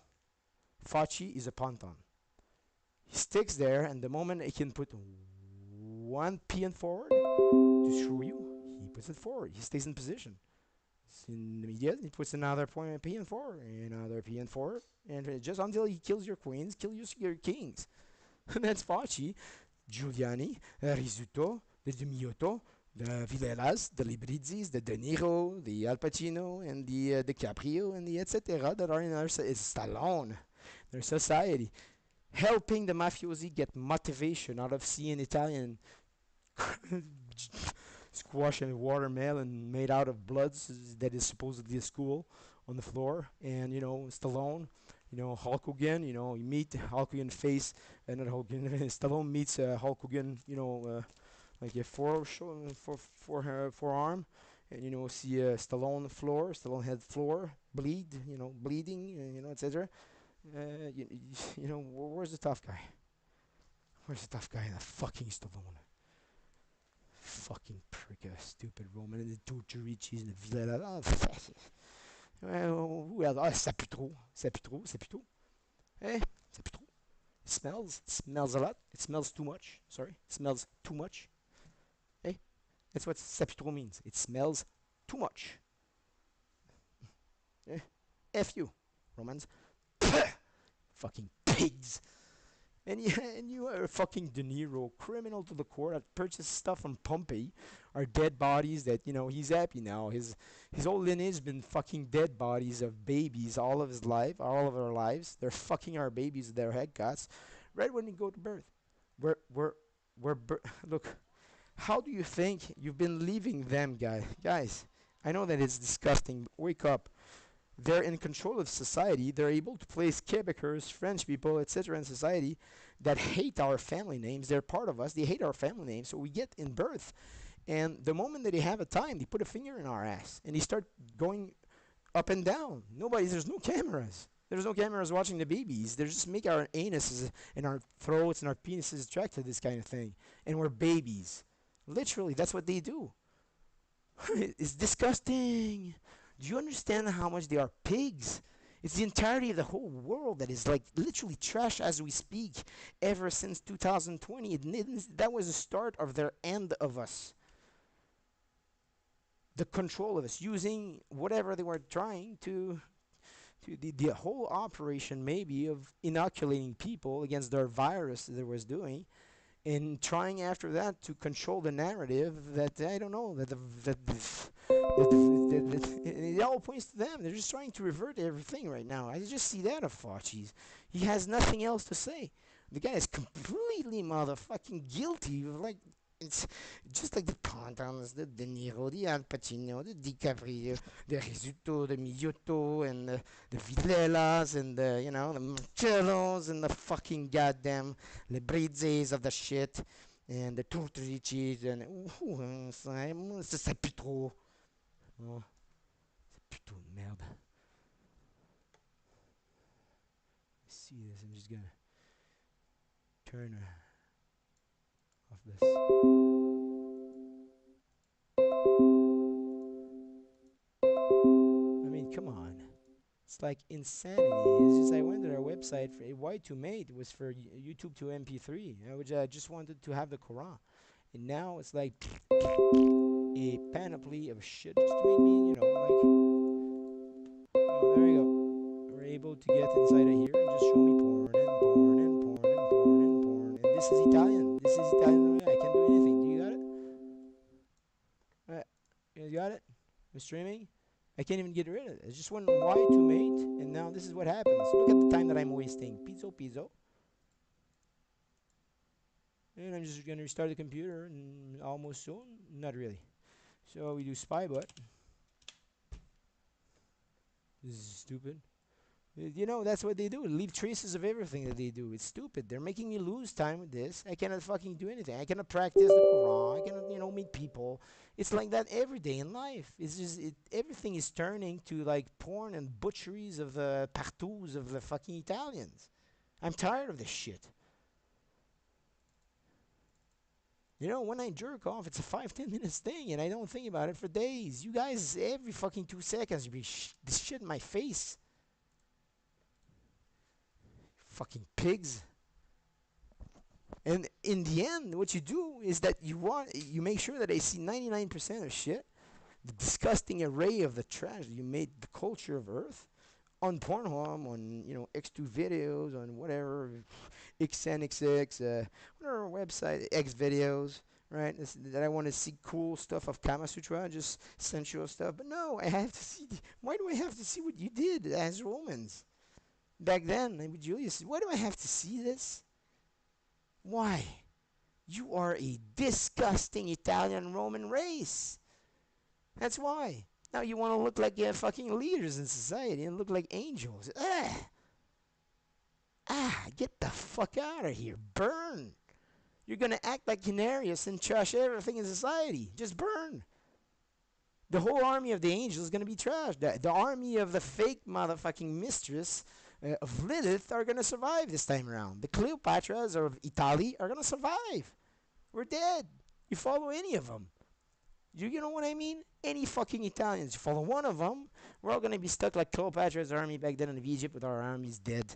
Fauci is a ponton. He sticks there, and the moment he can put one peon forward to screw you, he puts it forward. He stays in position. In the media, he puts another peon forward, another peon forward, and just until he kills your queens, kills your kings. And that's Fauci, Giuliani, Rizzuto, the Demiotto, the Villeras, the Librizzis, the De Niro, the Al Pacino, and the DiCaprio, and the etc. that are in our Stallone, their society, helping the mafiosi get motivation out of seeing Italian squash and watermelon made out of bloods that is supposedly a school on the floor, and Stallone, Hulk Hogan, you meet Hulk Hogan face, and not Hulk Hogan, Stallone meets Hulk Hogan, like a forearm, and see Stallone floor, Stallone head floor, bleeding, etc. Where's the tough guy? Where's the tough guy? That fucking Stallone. Fucking prick, stupid Roman, and the Torturicis and the Villa. Who else? C'est plus trop. Eh? C'est plus trop. It smells a lot. It smells too much. Sorry. It smells too much. Eh? That's what c'est means. It smells too much. Eh? F you, Romans. Fucking pigs. And you are a fucking De Niro, criminal to the core that purchased stuff from Pompey, are dead bodies that, he's happy now. His whole lineage has been fucking dead bodies of babies all of his life, all of our lives. They're fucking our babies with their head cuts right when you go to birth. Look, how do you think you've been leaving them, guys? I know that it's disgusting, but wake up. They're in control of society. They're able to place Quebecers, French people, etc. in society that hate our family names. They're part of us. They hate our family names. So we get in birth. And the moment that they have a time, they put a finger in our ass and they start going up and down. There's no cameras. There's no cameras watching the babies. They just make our anuses and our throats and our penises attracted to this kind of thing. And we're babies. Literally, that's what they do. It's disgusting. Do you understand how much they are pigs? It's the entirety of the whole world that is like literally trash as we speak ever since 2020. That was the start of their end of us. The control of us, using whatever they were trying to The whole operation maybe of inoculating people against their virus that it was doing, and trying after that to control the narrative that I don't know it all points to them. They're just trying to revert everything right now. I just see that of Fauci's. He has nothing else to say. The guy is completely motherfucking guilty of like it's just like the Pantons, the De Niro, the Al Pacino, the DiCaprio, the Risuto, the Migliotto, and the Villelas, and the the Marcellos, and the fucking goddamn Lebrizes of the shit, and the Turtricis, and c'est plus trop. Oh, c'est plutôt de merde. Let's see this. I'm just gonna turn off this. I mean, come on. It's like insanity. It's just I went to their website for Y2Mate. It was for YouTube to MP3, which I just wanted to have the Quran. And now it's like a panoply of shit just to make me, oh, there you go. We're able to get inside of here and just show me porn and porn and porn and porn and porn. And this is Italian. This is Italian. I can't do anything. Do you got it? You got it? I'm streaming. I can't even get rid of it. It's just one Y2Mate, and now this is what happens. Look at the time that I'm wasting. Pizzo. And I'm just gonna restart the computer and almost soon. Not really. So we do spybot. This is stupid. That's what they do. Leave traces of everything that they do. It's stupid. They're making me lose time with this. I cannot fucking do anything. I cannot practice the Quran. I cannot, meet people. It's like that every day in life. It's just everything is turning to like porn and butcheries of the partous of the fucking Italians. I'm tired of this shit. When I jerk off, it's a 5-10 minutes thing, and I don't think about it for days. You guys, every fucking 2 seconds, you be this shit in my face. Fucking pigs. And in the end, what you do is that you make sure that I see 99% of shit, the disgusting array of the trash you made the culture of Earth on Pornhub, on X2 videos, on whatever XNXX, whatever website, X videos, right? That I want to see cool stuff of Kama Sutra, just sensual stuff. But no, I have to see. Why do I have to see what you did as Romans back then? With Julius, why do I have to see this? Why? You are a disgusting Italian Roman race. That's why. Now you want to look like fucking leaders in society and look like angels. Get the fuck out of here. Burn. You're going to act like Canarius and trash everything in society. Just burn. The whole army of the angels is going to be trashed. The army of the fake motherfucking mistress of Lilith are going to survive this time around. The Cleopatras of Italy are going to survive. We're dead. You follow any of them. You know what I mean? Any fucking Italians. You follow one of them, we're all going to be stuck like Cleopatra's army back then in Egypt with our armies dead.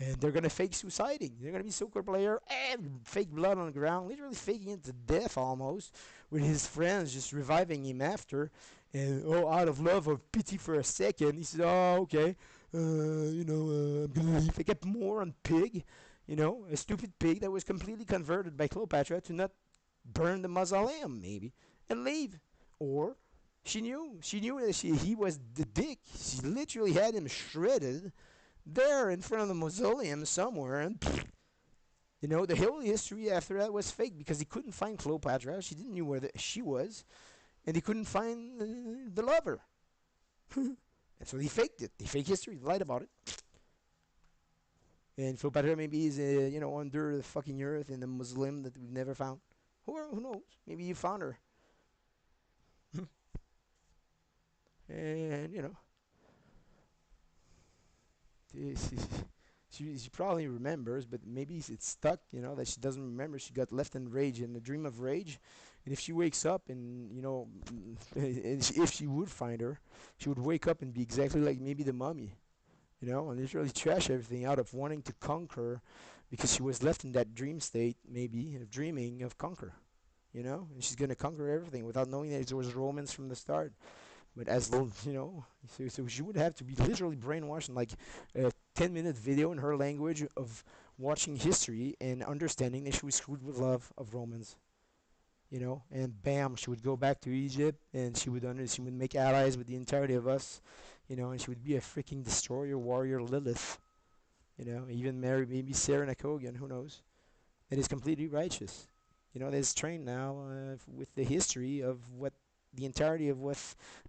And they're going to fake suiciding. They're going to be soccer player and fake blood on the ground, literally faking it to death almost, with his friends just reviving him after. And, out of love or pity for a second, he said, okay, I'm going to leave. I get more on pig, a stupid pig that was completely converted by Cleopatra to not burn the mausoleum, maybe, and leave. Or she knew that he was the dick. She literally had him shredded there in front of the mausoleum somewhere, and the whole history after that was fake because he couldn't find Cleopatra. She didn't know where she was, and he couldn't find the lover. And so he faked it. He faked history, lied about it. And Cleopatra maybe is under the fucking earth in the mausoleum that we've never found. Who knows? Maybe you found her. And she probably remembers, but maybe it's stuck, that she doesn't remember. She got left in rage, in a dream of rage. And if she wakes up and, if she would find her, she would wake up and be exactly like maybe the mummy, and literally trash everything out of wanting to conquer because she was left in that dream state, maybe, of dreaming of conquer, and she's going to conquer everything without knowing that it was Romans from the start. But as so she would have to be literally brainwashed in like a 10-minute video in her language of watching history and understanding that she was screwed with love of Romans. And bam, she would go back to Egypt, and she would make allies with the entirety of us, and she would be a freaking destroyer warrior Lilith, even marry maybe Sarah Nakogan, who knows? That is completely righteous. That is trained now with the history of what the entirety of what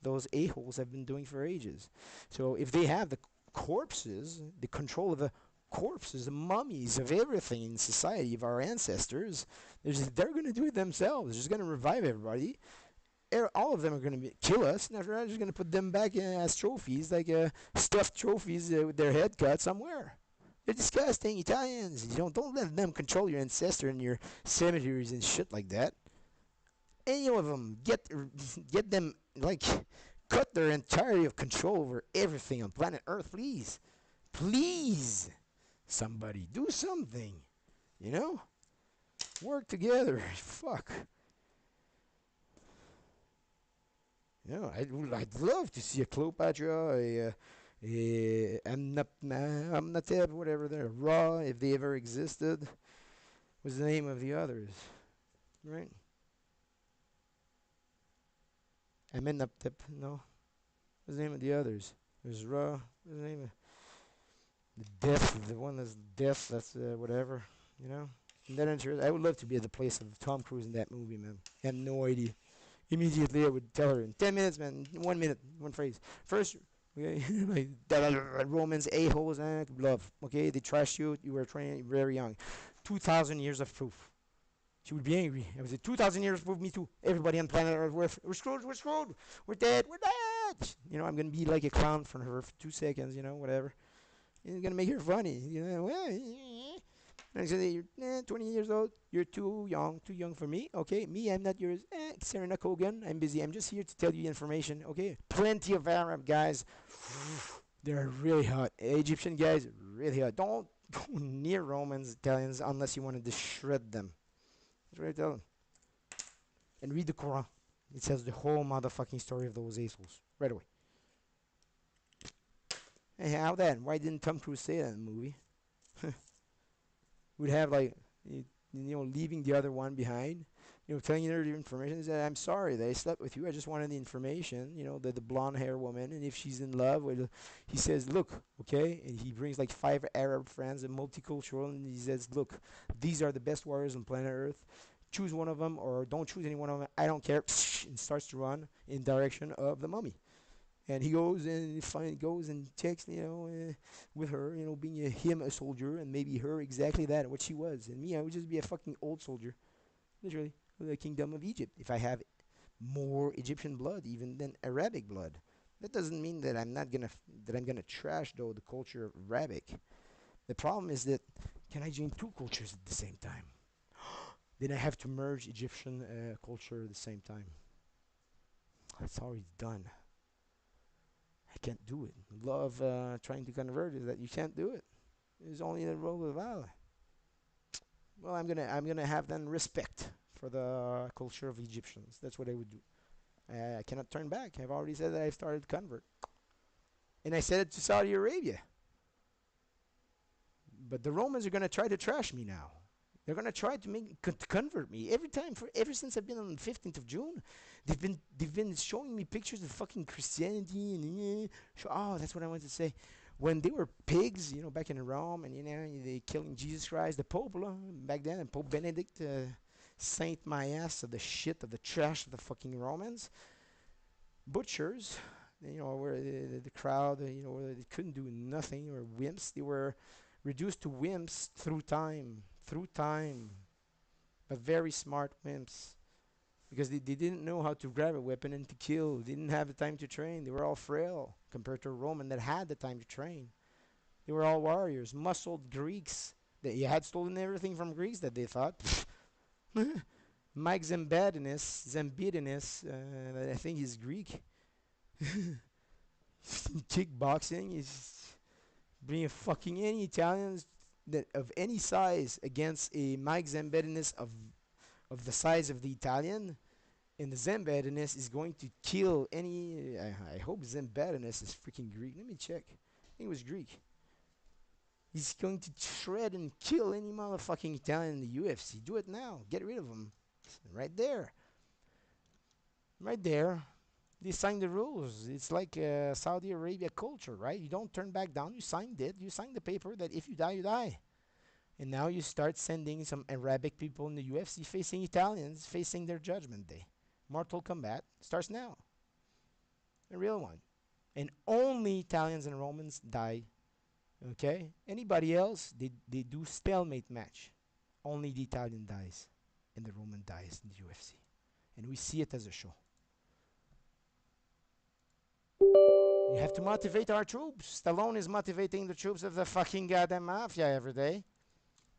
those a-holes have been doing for ages. So if they have the corpses, the control of the corpses, the mummies of everything in society of our ancestors, they're going to do it themselves. They're just going to revive everybody. All of them are going to kill us, and after that, they're just going to put them back as trophies, like stuffed trophies with their head cut somewhere. They're disgusting Italians. Don't let them control your ancestor and your cemeteries and shit like that. Any of them get them like cut their entirety of control over everything on planet Earth, please, please. Somebody do something. You know, work together. Fuck. I'd love to see a Cleopatra, Amnateb, whatever they're, Ra, if they ever existed. What's the name of the others? Right? Amenhotep, no. What's the name of the others? There's Ra. What's the name of the death? The one that's death. That's whatever. You know. And that interest. I would love to be at the place of Tom Cruise in that movie, man. I have no idea. Immediately, I would tell her in 10 minutes, man. 1 minute, one phrase. First, okay, like Romans a-holes, love. Okay, they trashed you. You were trained very young. 2,000 years of proof. She would be angry. I would say, 2,000 years prove me too. Everybody on planet Earth, we're screwed, we're screwed. We're dead, we're dead. I'm going to be like a clown for her for 2 seconds, whatever. It's going to make her funny. And I said, you're 20 years old. You're too young for me. Okay, me, I'm not yours. Sarah Kogan, I'm busy. I'm just here to tell you information. Okay, plenty of Arab guys. They're really hot. Egyptian guys, really hot. Don't go near Romans, Italians, unless you want to shred them. That's what I tell them. And read the Quran. It says the whole motherfucking story of those assholes. Right away. Hey, how then? Why didn't Tom Cruise say that in the movie? Would have like, leaving the other one behind. Telling her the information. He said, I'm sorry that I slept with you. I just wanted the information. The blonde hair woman. And if she's in love, well, he says, look, okay. And he brings like 5 Arab friends and multicultural. And he says, look, these are the best warriors on planet Earth. Choose one of them or don't choose any one of them. I don't care. And starts to run in direction of the mummy. And he goes and goes and checks, with her, being him a soldier and maybe her exactly that, what she was. And me, I would just be a fucking old soldier, literally, of the kingdom of Egypt. If I have more Egyptian blood even than Arabic blood, that doesn't mean that I'm gonna trash though the culture of Arabic. The problem is that can I join 2 cultures at the same time? Then I have to merge Egyptian culture at the same time. It's already done. I can't do it. Love trying to convert is that you can't do it. It's only the roll of Allah. Well, I'm gonna have then respect for the culture of Egyptians. That's what I would do. I cannot turn back. I've already said that I've started convert, and I said it to Saudi Arabia. But the Romans are gonna try to trash me now. They're gonna try to to convert me every time. Ever since I've been on the 15th of June, they've been showing me pictures of fucking Christianity and that's what I wanted to say. When they were pigs, back in Rome, and they killing Jesus Christ, the Pope back then, and Pope Benedict, Saint my ass of the shit of the trash of the fucking Romans, butchers. Where the crowd, where they couldn't do nothing, or wimps. They were reduced to wimps through time, but very smart wimps because they didn't know how to grab a weapon and to kill. They didn't have the time to train. They were all frail compared to a Roman that had the time to train. They were all warriors, muscled Greeks. They had stolen everything from Greeks that they thought. Mike Zambidinus, I think he's Greek. Kickboxing is bringing fucking any Italians that of any size against a Mike Zambedinus of the size of the Italian, And the Zambadinus is going to kill any. I hope Zambadinus is freaking Greek. Let me check. I think it was Greek. He's going to shred and kill any motherfucking Italian in the UFC. Do it now. Get rid of him. Right there. Right there. They signed the rules. It's like Saudi Arabia culture, right? You don't turn back down. You signed it. You signed the paper that if you die, you die. And now you start sending some Arabic people in the UFC facing Italians, facing their judgment day. Mortal Kombat starts now. A real one. And only Italians and Romans die. Okay? Anybody else, they do stalemate match. Only the Italian dies. And the Roman dies in the UFC. And we see it as a show. You have to motivate our troops. Stallone is motivating the troops of the fucking goddamn mafia every day.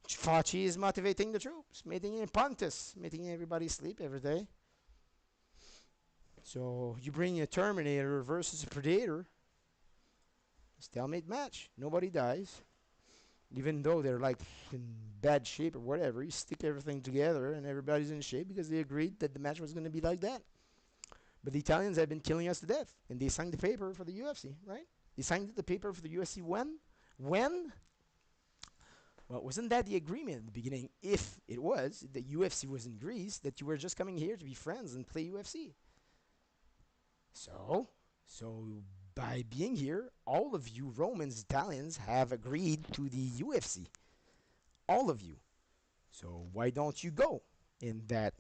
Fauci is motivating the troops, making it Pontus, making everybody sleep every day. So you bring a Terminator versus a Predator, stalemate match. Nobody dies. Even though they're like in bad shape or whatever, you stick everything together and everybody's in shape because they agreed that the match was going to be like that. But the Italians have been killing us to death, and they signed the paper for the UFC, right? They signed the paper for the UFC when? When? Well, wasn't that the agreement at the beginning? If it was, the UFC was in Greece, that you were just coming here to be friends and play UFC. So by being here, all of you Romans, Italians have agreed to the UFC. All of you. So why don't you go in that,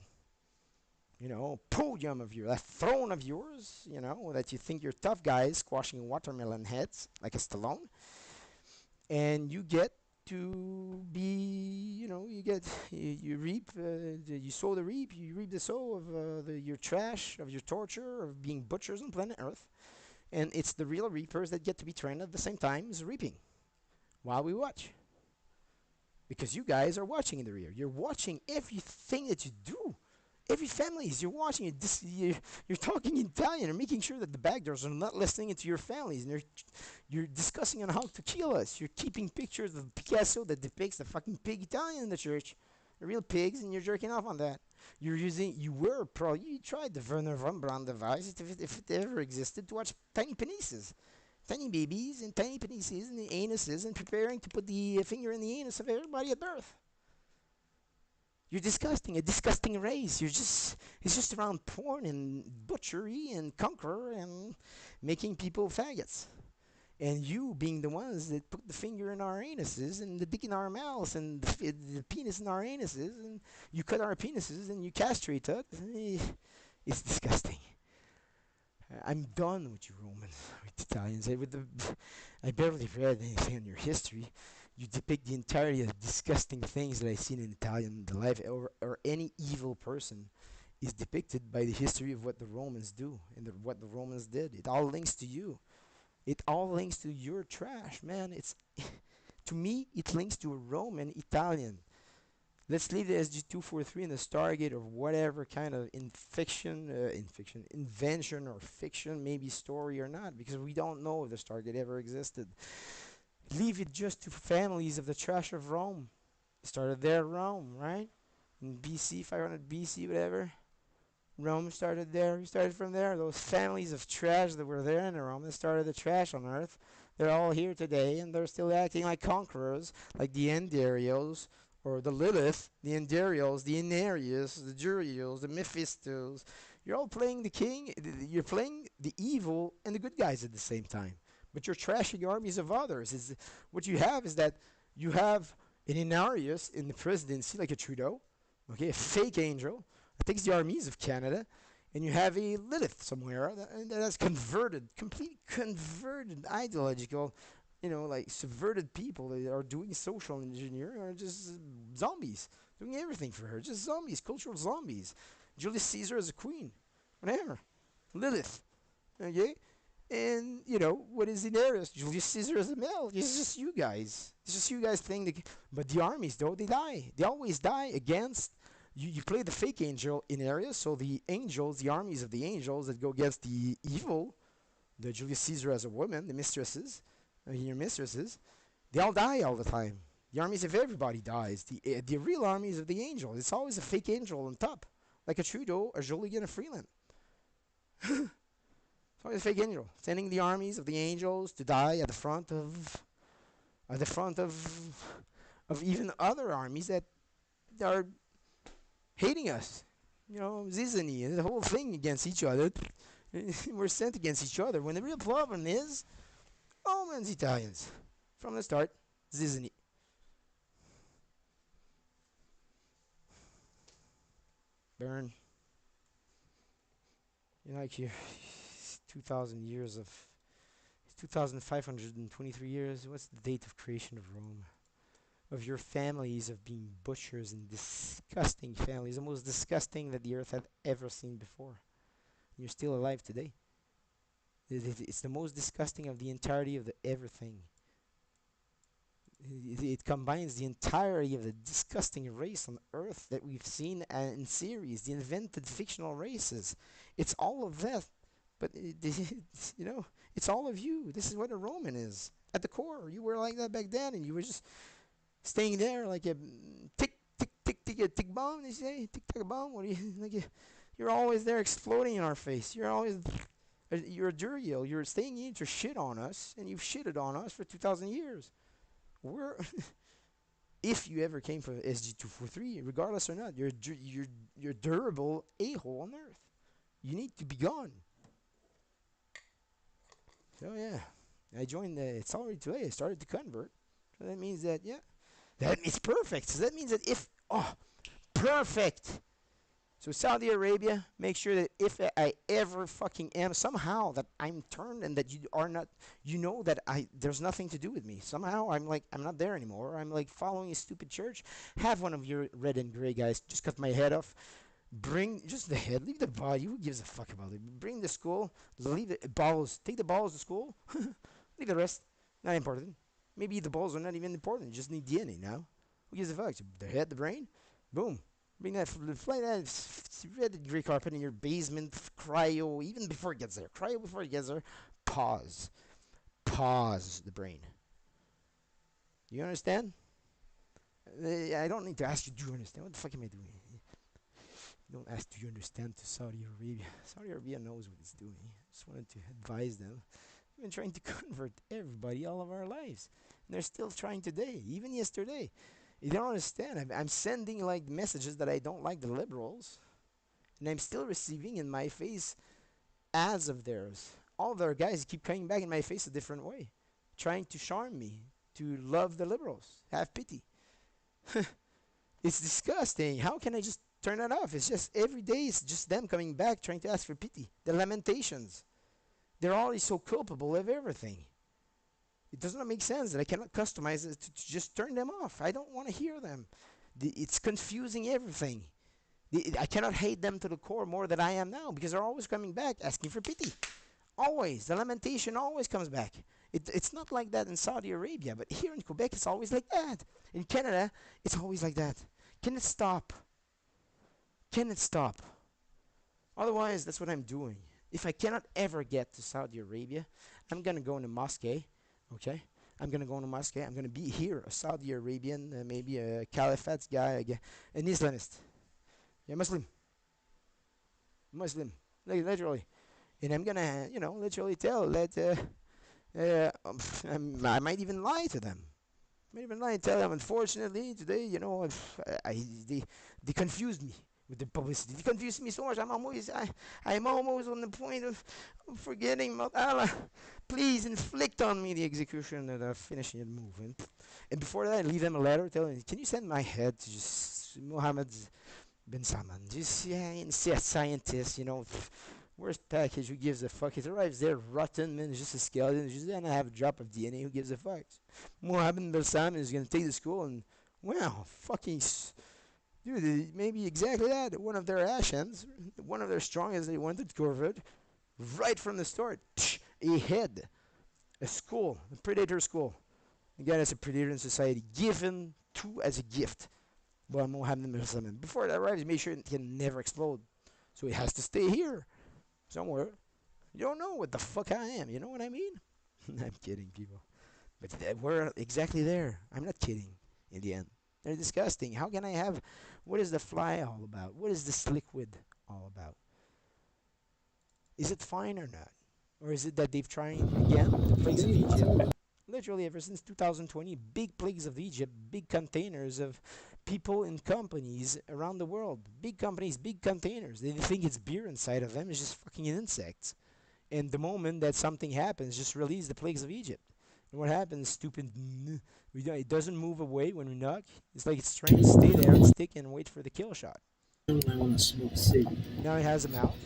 podium of yours, that throne of yours, that you think you're tough guys squashing watermelon heads like a Stallone, and you get to be, you reap, you sow the reap, you reap the sow of your trash, of your torture, of being butchers on planet Earth, and it's the real reapers that get to be trained at the same time as reaping, while we watch. Because you guys are watching in the rear. You're watching everything that you do. Every families, you're watching it. You're talking in Italian and making sure that the backdoors are not listening to your families. And you're discussing on how to kill us. You're keeping pictures of Picasso that depicts the fucking pig Italian in the church. The real pigs, and you're jerking off on that. You tried the Werner von Braun device, if it ever existed, to watch tiny penises. Tiny babies and tiny penises and the anuses and preparing to put the finger in the anus of everybody at birth. You're disgusting, a disgusting race. It's just around porn and butchery and conquer and making people faggots. And you being the ones that put the finger in our anuses and the dick in our mouths and the penis in our anuses, and you cut our penises and you castrate us. It's disgusting. I'm done with you Romans, with Italians. I barely read anything on your history. You depict the entirety of disgusting things that I've seen in Italian the life, or any evil person is depicted by the history of what the Romans do and what the Romans did. It all links to you. It all links to your trash, man. To me, it links to a Roman Italian. Let's leave the SG-243 and the Stargate or whatever kind of invention or fiction, maybe story or not, because we don't know if the Stargate ever existed. Leave it just to families of the trash of Rome. It started there, Rome, right? In BC, 500 BC, whatever. Rome started there. We started from there. Those families of trash that were there in Rome that started the trash on Earth, they're all here today, and they're still acting like conquerors, like the Endarios, or the Lilith, the Endarios, the Enarius, the Juriels, the Mephistos. You're all playing the king. You're playing the evil and the good guys at the same time. But you're trashing armies of others. What you have is that you have an Enarius in the presidency, like a Trudeau, okay, a fake angel that takes the armies of Canada, and you have a Lilith somewhere that has completely converted ideological, like subverted people that are doing social engineering, or just zombies, doing everything for her, just zombies, cultural zombies. Julius Caesar as a queen, whatever. Lilith, okay? And, what is in there? Julius Caesar as a male. It's just you guys. It's just you guys think. But the armies, though, they die. They always die against. You play the fake angel in areas, so the angels, the armies of the angels that go against the evil, the Julius Caesar as a woman, the mistresses, your mistresses, they all die all the time. The armies of everybody dies. The real armies of the angels. It's always a fake angel on top. like a Trudeau, a Joligan, a Freeland. It's always a fake angel, sending the armies of the angels to die at the front of even other armies that are hating us. Zizany and the whole thing against each other. We're sent against each other when the real problem is Romans, Italians. From the start, Zizany. Burn. Like here, 2,000 years of 2,523 years. What's the date of creation of Rome? Of your families of being butchers and disgusting families, the most disgusting that the earth had ever seen before. You're still alive today. It's the most disgusting of the entirety of the everything. It combines the entirety of the disgusting race on Earth that we've seen in series, the invented fictional races. It's all of that, but it's all of you. This is what a Roman is at the core. You were like that back then, and you were just staying there like a tick tick tick tick a tick bomb. They say tick tick bomb. What do you like? You're always there exploding in our face. You're a Duriel. You're staying in to shit on us, and you've shitted on us for 2,000 years. We're if you ever came from SG243, regardless or not, you're durable a-hole on Earth. You need to be gone. So yeah, I joined. It's already today. I started to convert. So that means that that means perfect. So that means that if perfect. So Saudi Arabia, make sure that if I ever fucking am somehow that I'm turned and that you are not, that there's nothing to do with me. Somehow I'm not there anymore. I'm like following a stupid church. Have one of your red and gray guys just cut my head off. Bring just the head, leave the body. Who gives a fuck about it? Bring the skull, leave the balls. Take the balls to school. Leave the rest. Not important. Maybe the balls are not even important. You just need DNA now. Who gives a fuck? The head, the brain. Boom. Bring that, fly that red gray carpet in your basement, cryo, even before it gets there. Cryo before it gets there. Pause. Pause the brain. You understand? I don't need to ask you, do you understand? What the fuck am I doing? Don't ask, do you understand to Saudi Arabia? Saudi Arabia knows what it's doing. I just wanted to advise them. We've been trying to convert everybody all of our lives. And they're still trying today, even yesterday. You don't understand. I'm sending like messages that I don't like the liberals, and I'm still receiving in my face ads of theirs. All of their guys keep coming back in my face a different way, trying to charm me to love the liberals, have pity. It's disgusting. How can I just turn that off? It's just every day. It's just them coming back trying to ask for pity. The lamentations. They're always so culpable of everything. It does not make sense that I cannot customize it to just turn them off. I don't want to hear them. It's confusing everything. I cannot hate them to the core more than I am now because they're always coming back asking for pity. Always. The lamentation always comes back. It's not like that in Saudi Arabia, but here in Quebec it's always like that. In Canada, it's always like that. Can it stop? Can it stop? Otherwise, that's what I'm doing. If I cannot ever get to Saudi Arabia, I'm going to go in a mosque. Okay, I'm gonna go in a mosque. I'm gonna be here, a Saudi Arabian, maybe a Caliphate guy, an Islamist, Muslim, like literally, and I'm gonna, literally tell that I might even lie to them. I might even lie and tell them. Unfortunately, today, they confused me with the publicity. They confused me so much. I'm almost on the point of forgetting about Allah. Please inflict on me the execution and finishing the move. And before that, I leave them a letter telling, can you send my head to just Mohammed bin Salman? Just, a scientist, worst package, who gives a fuck? It arrives there rotten, man, it's just a skeleton. It's just gonna have a drop of DNA, who gives a fuck? Mohammed bin Salman is gonna take the school and, wow, fucking... Dude, maybe exactly that. One of their actions, one of their strongest, they wanted to convert right from the start. A head, a skull, a predator skull. Again, it's a predator in society, given to as a gift by Mohammed bin Salman. Before it arrives, make sure it can never explode. So it has to stay here, somewhere. You don't know what the fuck I am. You know what I mean? I'm kidding, people. But we're exactly there. I'm not kidding in the end. They're disgusting. How can I have? What is the fly all about? What is this liquid all about? Is it fine or not? Or is it that they've tried again the plagues of Egypt? Literally, ever since 2020, big plagues of Egypt, big containers of people and companies around the world. Big companies, big containers. They think it's beer inside of them. It's just fucking insects. And the moment that something happens, just release the plagues of Egypt. And what happens, stupid? It doesn't move away when we knock. It's like it's trying to stay there and stick and wait for the kill shot. I want to smoke cig. Now it has a mouth.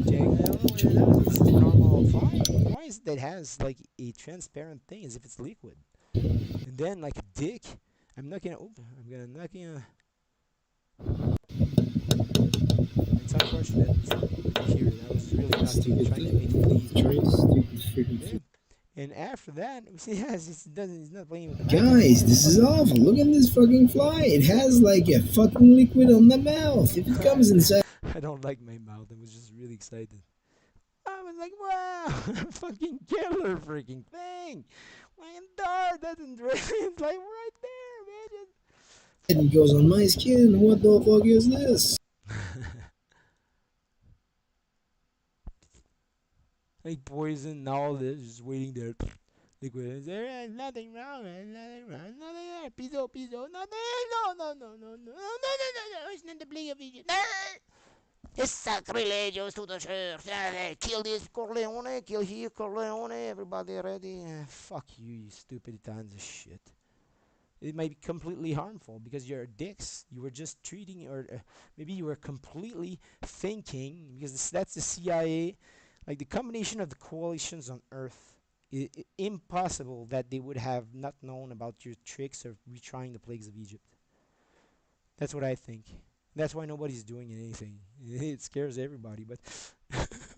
Check. I don't know what it does. It's just a normal fly. Why is it that it has like a transparent thing as if it's liquid? And then like a dick. I'm not gonna. Oop, I'm gonna not gonna. It's unfortunate when you hear it. I was really not Stupid trying to make you thing. leave. Choice. Stupid freaking Yeah. thing. And after that, we see, yes, it doesn't. He's not playing with the mouth Guys, anymore. this is awful. Look at this fucking fly. It has like a fucking liquid on the mouth. If it comes inside. I don't like my mouth. I was just really excited. I was like, wow, fucking killer freaking thing. Fucking dart. That's it's like right there, man. It goes on my skin. What the fuck is this? Like poison, all this, just waiting there. Liquid. There is nothing wrong. There's nothing wrong. Nothing there. Piso, piso. Nothing. No, no, no, no, no, no, no, no, no, no. It's not the plague of Egypt. No. It's sacrilegious to the church. Kill this Corleone. Kill here Corleone. Everybody ready? Fuck you, you stupid tons of shit. It might be completely harmful because you're dicks. You were just treating, or maybe you were completely thinking, because that's the CIA, like the combination of the coalitions on Earth. Impossible that they would have not known about your tricks of retrying the plagues of Egypt. That's what I think. That's why nobody's doing anything. It scares everybody, but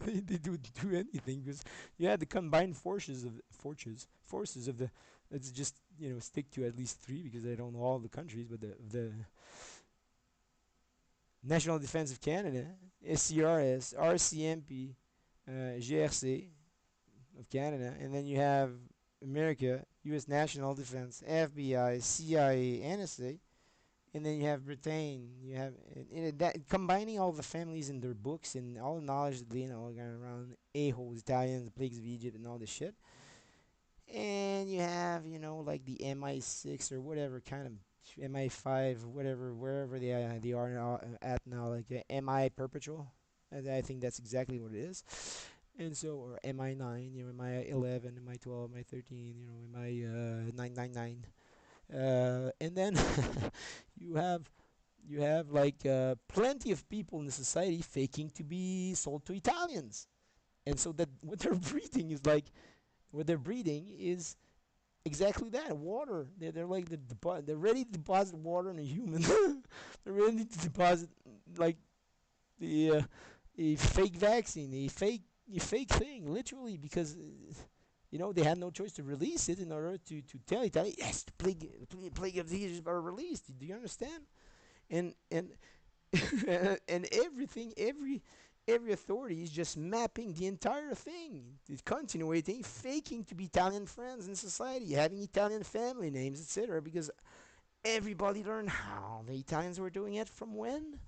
they do anything because you had the combined forces of the. Let's just stick to at least three because I don't know all the countries, but the National Defense of Canada, SCRS, RCMP, GRC of Canada, and then you have America, U.S. National Defense, FBI, CIA, NSA, and then you have Britain. You have that combining all the families in their books and all the knowledge that they know around a-holes, Italians, the plagues of Egypt, and all this shit. And you have like the MI6 or whatever kind of MI5, whatever, wherever they are now, at now, like MI perpetual. And I think that's exactly what it is. And so, or MI9, MI11, MI12, MI13, MI 999. And then you have like plenty of people in the society faking to be sold to Italians, and so that what they're breeding is exactly that water. They're like they're ready to deposit water in a human. They're ready to deposit like the a fake vaccine, a fake thing, literally, because they had no choice to release it in order to tell Italy, yes, the plague of diseases are released. Do you understand? And and everything, every authority is just mapping the entire thing, it's continuating, faking to be Italian friends in society, having Italian family names, etc. Because everybody learned how the Italians were doing it from when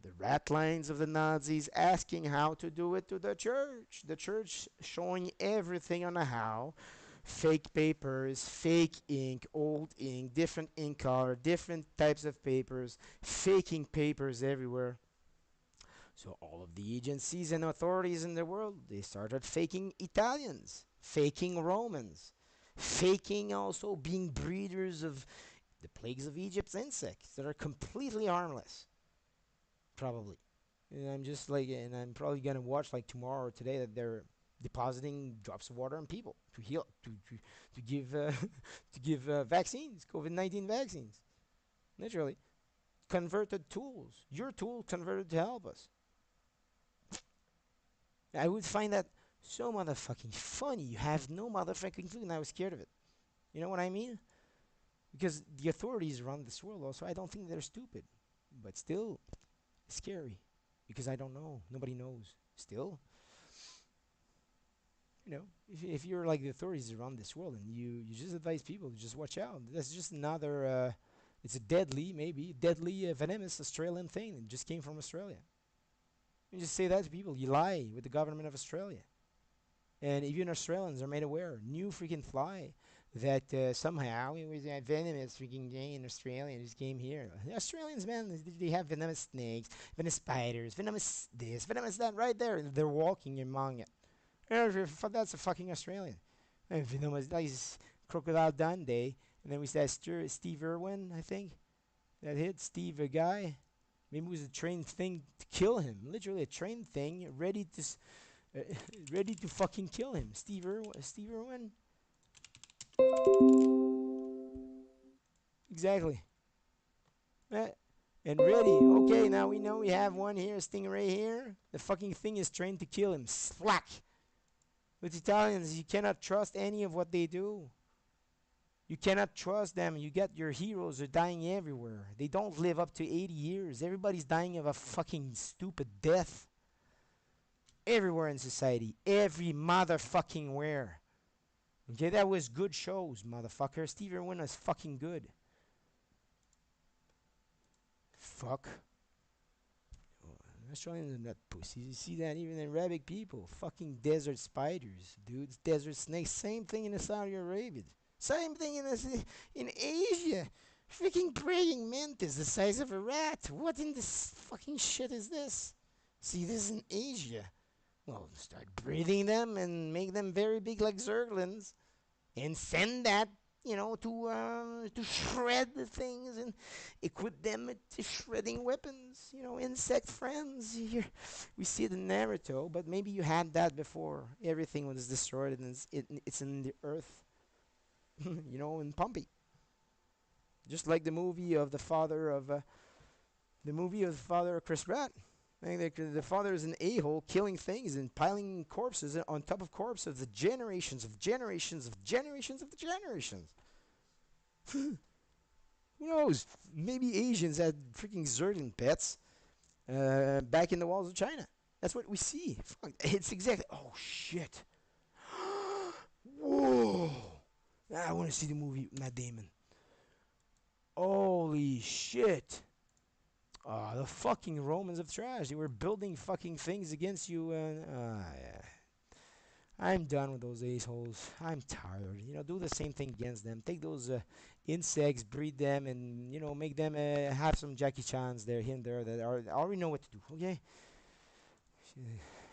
the rat lines of the Nazis asking how to do it to the church showing everything on a how, fake papers, fake ink, old ink, different ink color, different types of papers, faking papers everywhere. So all of the agencies and authorities in the world, they started faking Italians, faking Romans, faking also being breeders of the plagues of Egypt's insects that are completely harmless, probably. And I'm just like, and I'm probably gonna watch like tomorrow or today that they're depositing drops of water on people to heal, to give to give vaccines, COVID-19 vaccines. Literally, converted tools. Your tool converted to help us. I would find that so motherfucking funny. You have no motherfucking clue, and I was scared of it. You know what I mean? Because the authorities run this world also. I don't think they're stupid, but still scary because I don't know. Nobody knows. Still, If you're like the authorities around this world and you just advise people to just watch out, that's just another. It's a deadly, maybe deadly, venomous Australian thing that just came from Australia. You just say that to people. You lie with the government of Australia. And even Australians are made aware. New freaking fly that somehow it was a venomous freaking thing in Australia. It just came here. The Australians, man, they have venomous snakes, venomous spiders, venomous this, venomous that, right there. They're walking among it. That's a fucking Australian. And venomous, like Crocodile Dundee. And then we said Steve Irwin, I think. That hit Steve, a guy. Maybe it was a trained thing to kill him. Literally a trained thing ready to uh, ready to fucking kill him. Steve Irwin? Exactly. Uh, and ready. Okay, now we know we have one here, Stingray here. The fucking thing is trained to kill him. Slack. With Italians, you cannot trust any of what they do. You cannot trust them. You get your heroes are dying everywhere. They don't live up to 80 years. Everybody's dying of a fucking stupid death. Everywhere in society. Every motherfucking where. Okay, that was good shows, motherfucker. Steve Irwin was fucking good. Fuck. Australians are not pussies. You see that even in Arabic people. Fucking desert spiders, dudes. Desert snakes. Same thing in Saudi Arabia. Same thing in Asia. Freaking praying mantis the size of a rat. What in this fucking shit is this? See this in Asia. Well, start breeding them and make them very big like zerglings, and send that to shred the things and equip them with shredding weapons. Insect friends. Here we see it in Naruto, but maybe you had that before. Everything was destroyed and it's in the earth. In Pompey. Just like the movie of the father of Chris Pratt. I think the father is an a-hole killing things and piling corpses on top of corpses of the generations of generations of generations of the generations. Who knows? Maybe Asians had freaking Zerglin pets back in the walls of China. That's what we see. Fuck, it's exactly. Oh shit! Whoa! I want to see the movie with Matt Damon. Holy shit! Oh, the fucking Romans of trash. They were building fucking things against you, and yeah. I'm done with those assholes. I'm tired. Do the same thing against them. Take those insects, breed them, and make them have some Jackie Chans there, here and there that already know what to do. Okay.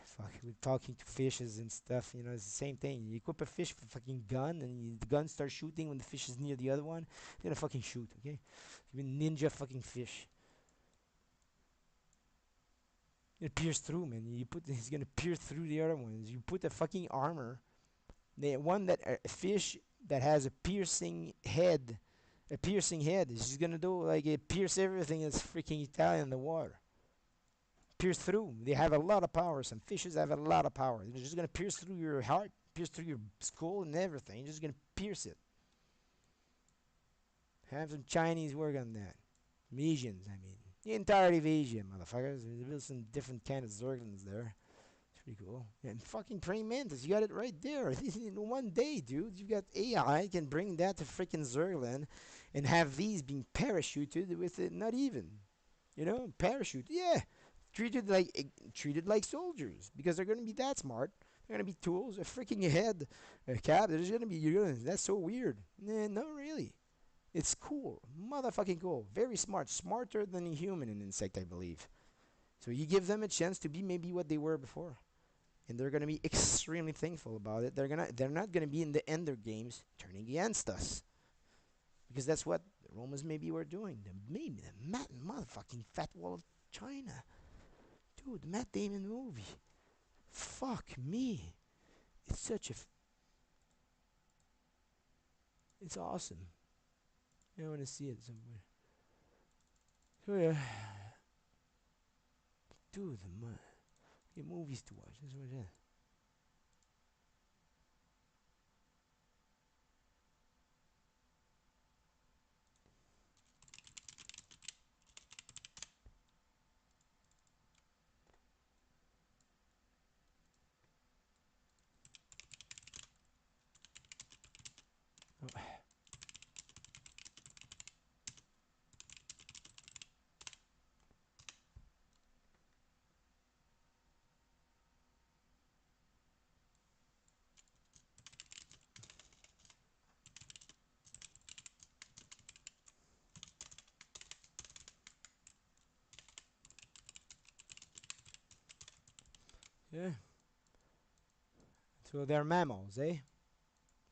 Fuck, we're talking to fishes and stuff. It's the same thing. You equip a fish with a fucking gun, and the gun starts shooting when the fish is near the other one. It's gonna fucking shoot. Okay. Even ninja fucking fish. It pierce through, man. He's gonna pierce through the other ones. You put a fucking armor. The one that a fish that has a piercing head. He's gonna do like it pierce everything that's freaking Italian in the water. Pierce through. They have a lot of power. Some fishes have a lot of power. They're just gonna pierce through your heart, pierce through your skull and everything. You're just gonna pierce it. Have some Chinese work on that. Some Asians, I mean. The entirety of Asia, motherfuckers. There's some different kind of Zerglings there. It's pretty cool. And fucking praying mantis, you got it right there. In one day, dude, you got AI can bring that to freaking Zerglin and have these being parachuted with it. Not even, parachute. Yeah, treated like soldiers because they're gonna be that smart. They're gonna be tools. A freaking head, a cap. There's gonna be. That's so weird. Nah, not really. It's cool. Motherfucking cool. Very smart. Smarter than a human, an insect, I believe. So you give them a chance to be maybe what they were before. And they're gonna be extremely thankful about it. They're not gonna be in the Ender games turning against us. Because that's what the Romans maybe were doing. Maybe the motherfucking fat wall of China. Dude, the Matt Damon movie. Fuck me. It's such a it's awesome. I wanna see it somewhere. So yeah. Dude, movies to watch. That's what it is. Oh, yeah. So they're mammals, eh?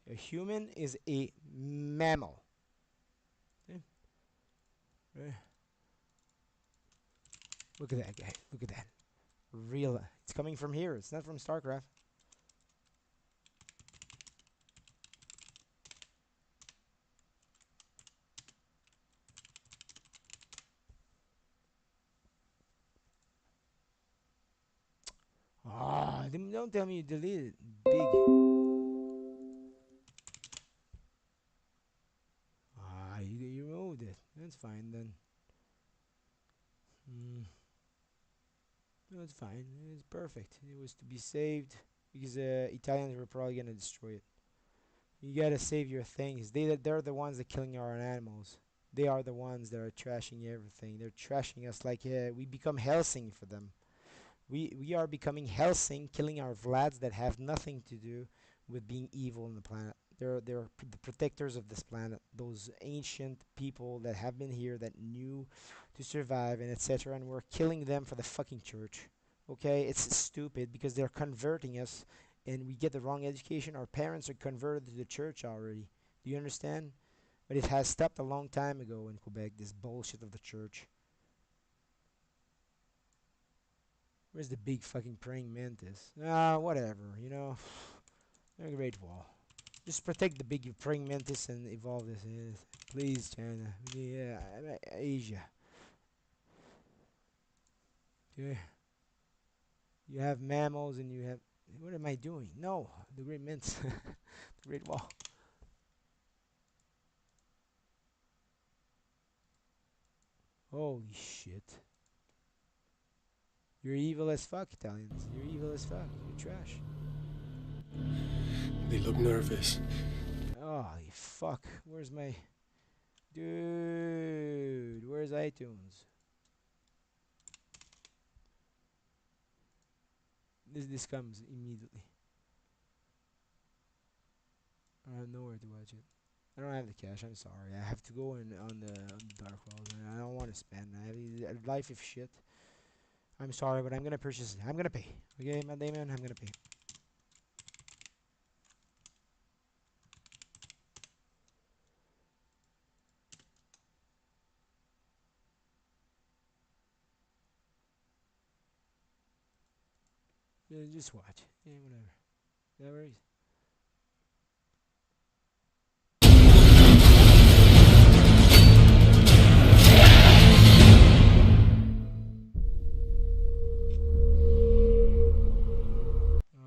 A human is a mammal. Yeah. Yeah. Look at that guy. Look at that. Real. It's coming from here. It's not from StarCraft. Ah, don't tell me you deleted it. Big. Ah, you removed it. That's fine then. Mm, no, it's fine. It's perfect. It was to be saved because Italians were probably gonna destroy it. You gotta save your things. They're the ones that killing our animals. They are the ones that are trashing everything. They're trashing us like we become Helsing for them. We are becoming Helsing, killing our Vlads that have nothing to do with being evil on the planet. They're the protectors of this planet. Those ancient people that have been here that knew to survive and etc. And we're killing them for the fucking church. Okay, it's stupid because they're converting us, and we get the wrong education. Our parents are converted to the church already. Do you understand? But it has stopped a long time ago in Quebec. This bullshit of the church. Where's the big fucking praying mantis? Ah, whatever, you know. They're a great wall. Just protect the big praying mantis and evolve this. Please, China. Yeah, Asia. Yeah. You have mammals and you have. What am I doing? No, the great mantis. The great wall. Holy shit. You're evil as fuck, Italians. You're evil as fuck. You're trash. They look nervous. Holy fuck. Where's my. Dude, where's iTunes? This comes immediately. I have nowhere to watch it. I don't have the cash. I'm sorry. I have to go in on the dark world, and I don't want to spend. I have a life of shit. I'm sorry, but I'm gonna purchase it. I'm gonna pay. Okay, my Damon. I'm gonna pay. Yeah, just watch. Yeah, whatever. No worries.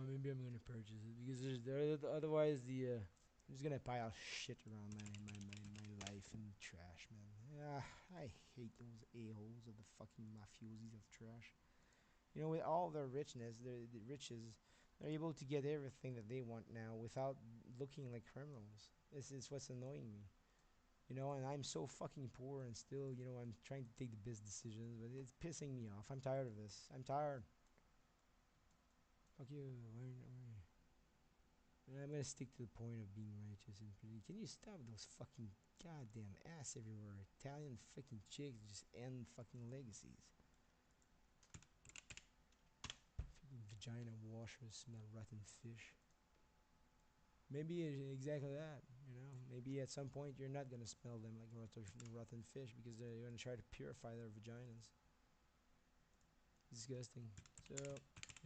Maybe I'm gonna purchase it because otherwise I'm just gonna pile shit around my life and trash, man. Yeah, I hate those a-holes of the fucking mafiosis of trash. You know, with all their richness, the riches, they're able to get everything that they want now without looking like criminals. This is what's annoying me. You know, and I'm so fucking poor and still, I'm trying to take the best decisions, but it's pissing me off. I'm tired of this. I'm tired. Fuck you. I'm gonna stick to the point of being righteous and pretty. Can you stop those fucking goddamn ass everywhere? Italian fucking chicks just end fucking legacies. Fucking vagina washers smell rotten fish. Maybe exactly that. Maybe at some point you're not gonna smell them like rotten fish because they're gonna try to purify their vaginas. Disgusting. So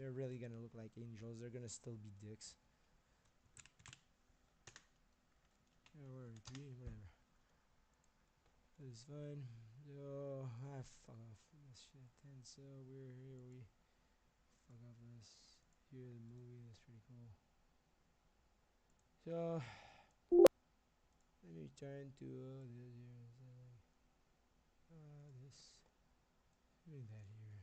they're really gonna look like angels. They're gonna still be dicks. Yeah, whatever. Whatever. It's fine. So fuck off this shit. And so we're here. We fuck off this. Here the movie. That's pretty cool. So let me turn to this here. This. Look at that here.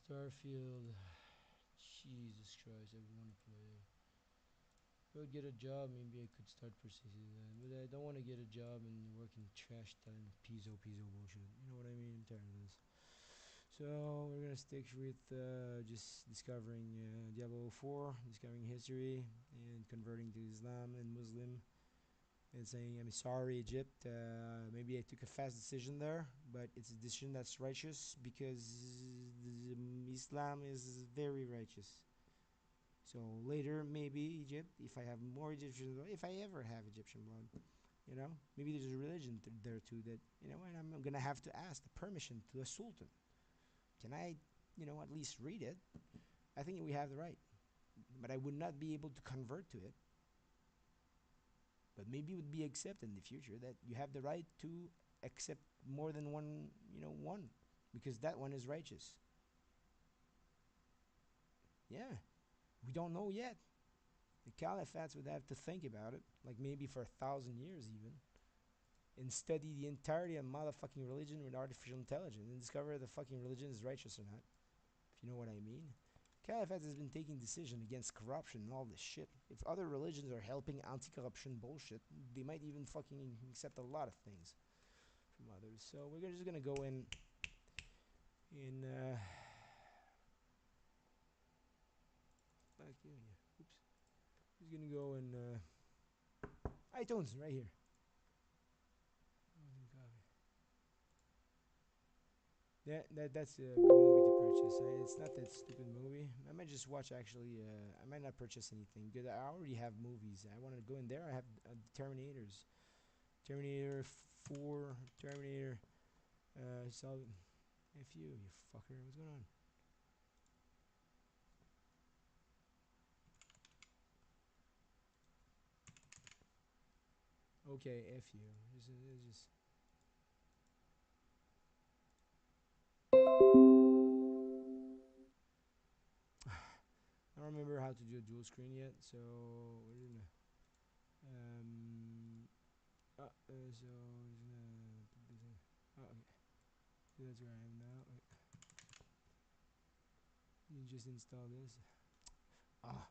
Starfield. Jesus Christ, I want to play. If I would get a job, maybe I could start pursuing that. But I don't want to get a job and work in trash time piezo bullshit. You know what I mean? I'm tired of this. So we're gonna stick with just discovering Diablo 4, discovering history, and converting to Islam and Muslim, and saying I'm sorry, Egypt. Maybe I took a fast decision there, but it's a decision that's righteous because Islam is very righteous. So later, maybe Egypt, if I have more Egyptian blood, if I ever have Egyptian blood, maybe there's a religion there too that, and I'm gonna have to ask the permission to a sultan. Can I, at least read it? I think we have the right, but I would not be able to convert to it. But maybe it would be accepted in the future that you have the right to accept more than one, because that one is righteous. Yeah, we don't know yet. The caliphates would have to think about it, like maybe for 1,000 years even, and study the entirety of motherfucking religion with artificial intelligence and discover if the fucking religion is righteous or not. If you know what I mean. Caliphate has been taking decision against corruption and all this shit. If other religions are helping anti-corruption bullshit, they might even fucking accept a lot of things from others. So we're just gonna go in fuck you, yeah. Oops. Just gonna go in iTunes right here. That's a good movie to purchase. It's not that stupid movie. I might just watch actually. I might not purchase anything good. I already have movies. I want to go in there. I have Terminators, Terminator 4, Terminator. So F you fucker. What's going on? Okay, F you. Just I don't remember how to do a dual screen yet. So we're gonna so we're gonna put this in. Oh, okay. So that's where I am now. Wait. You just install this. Ah,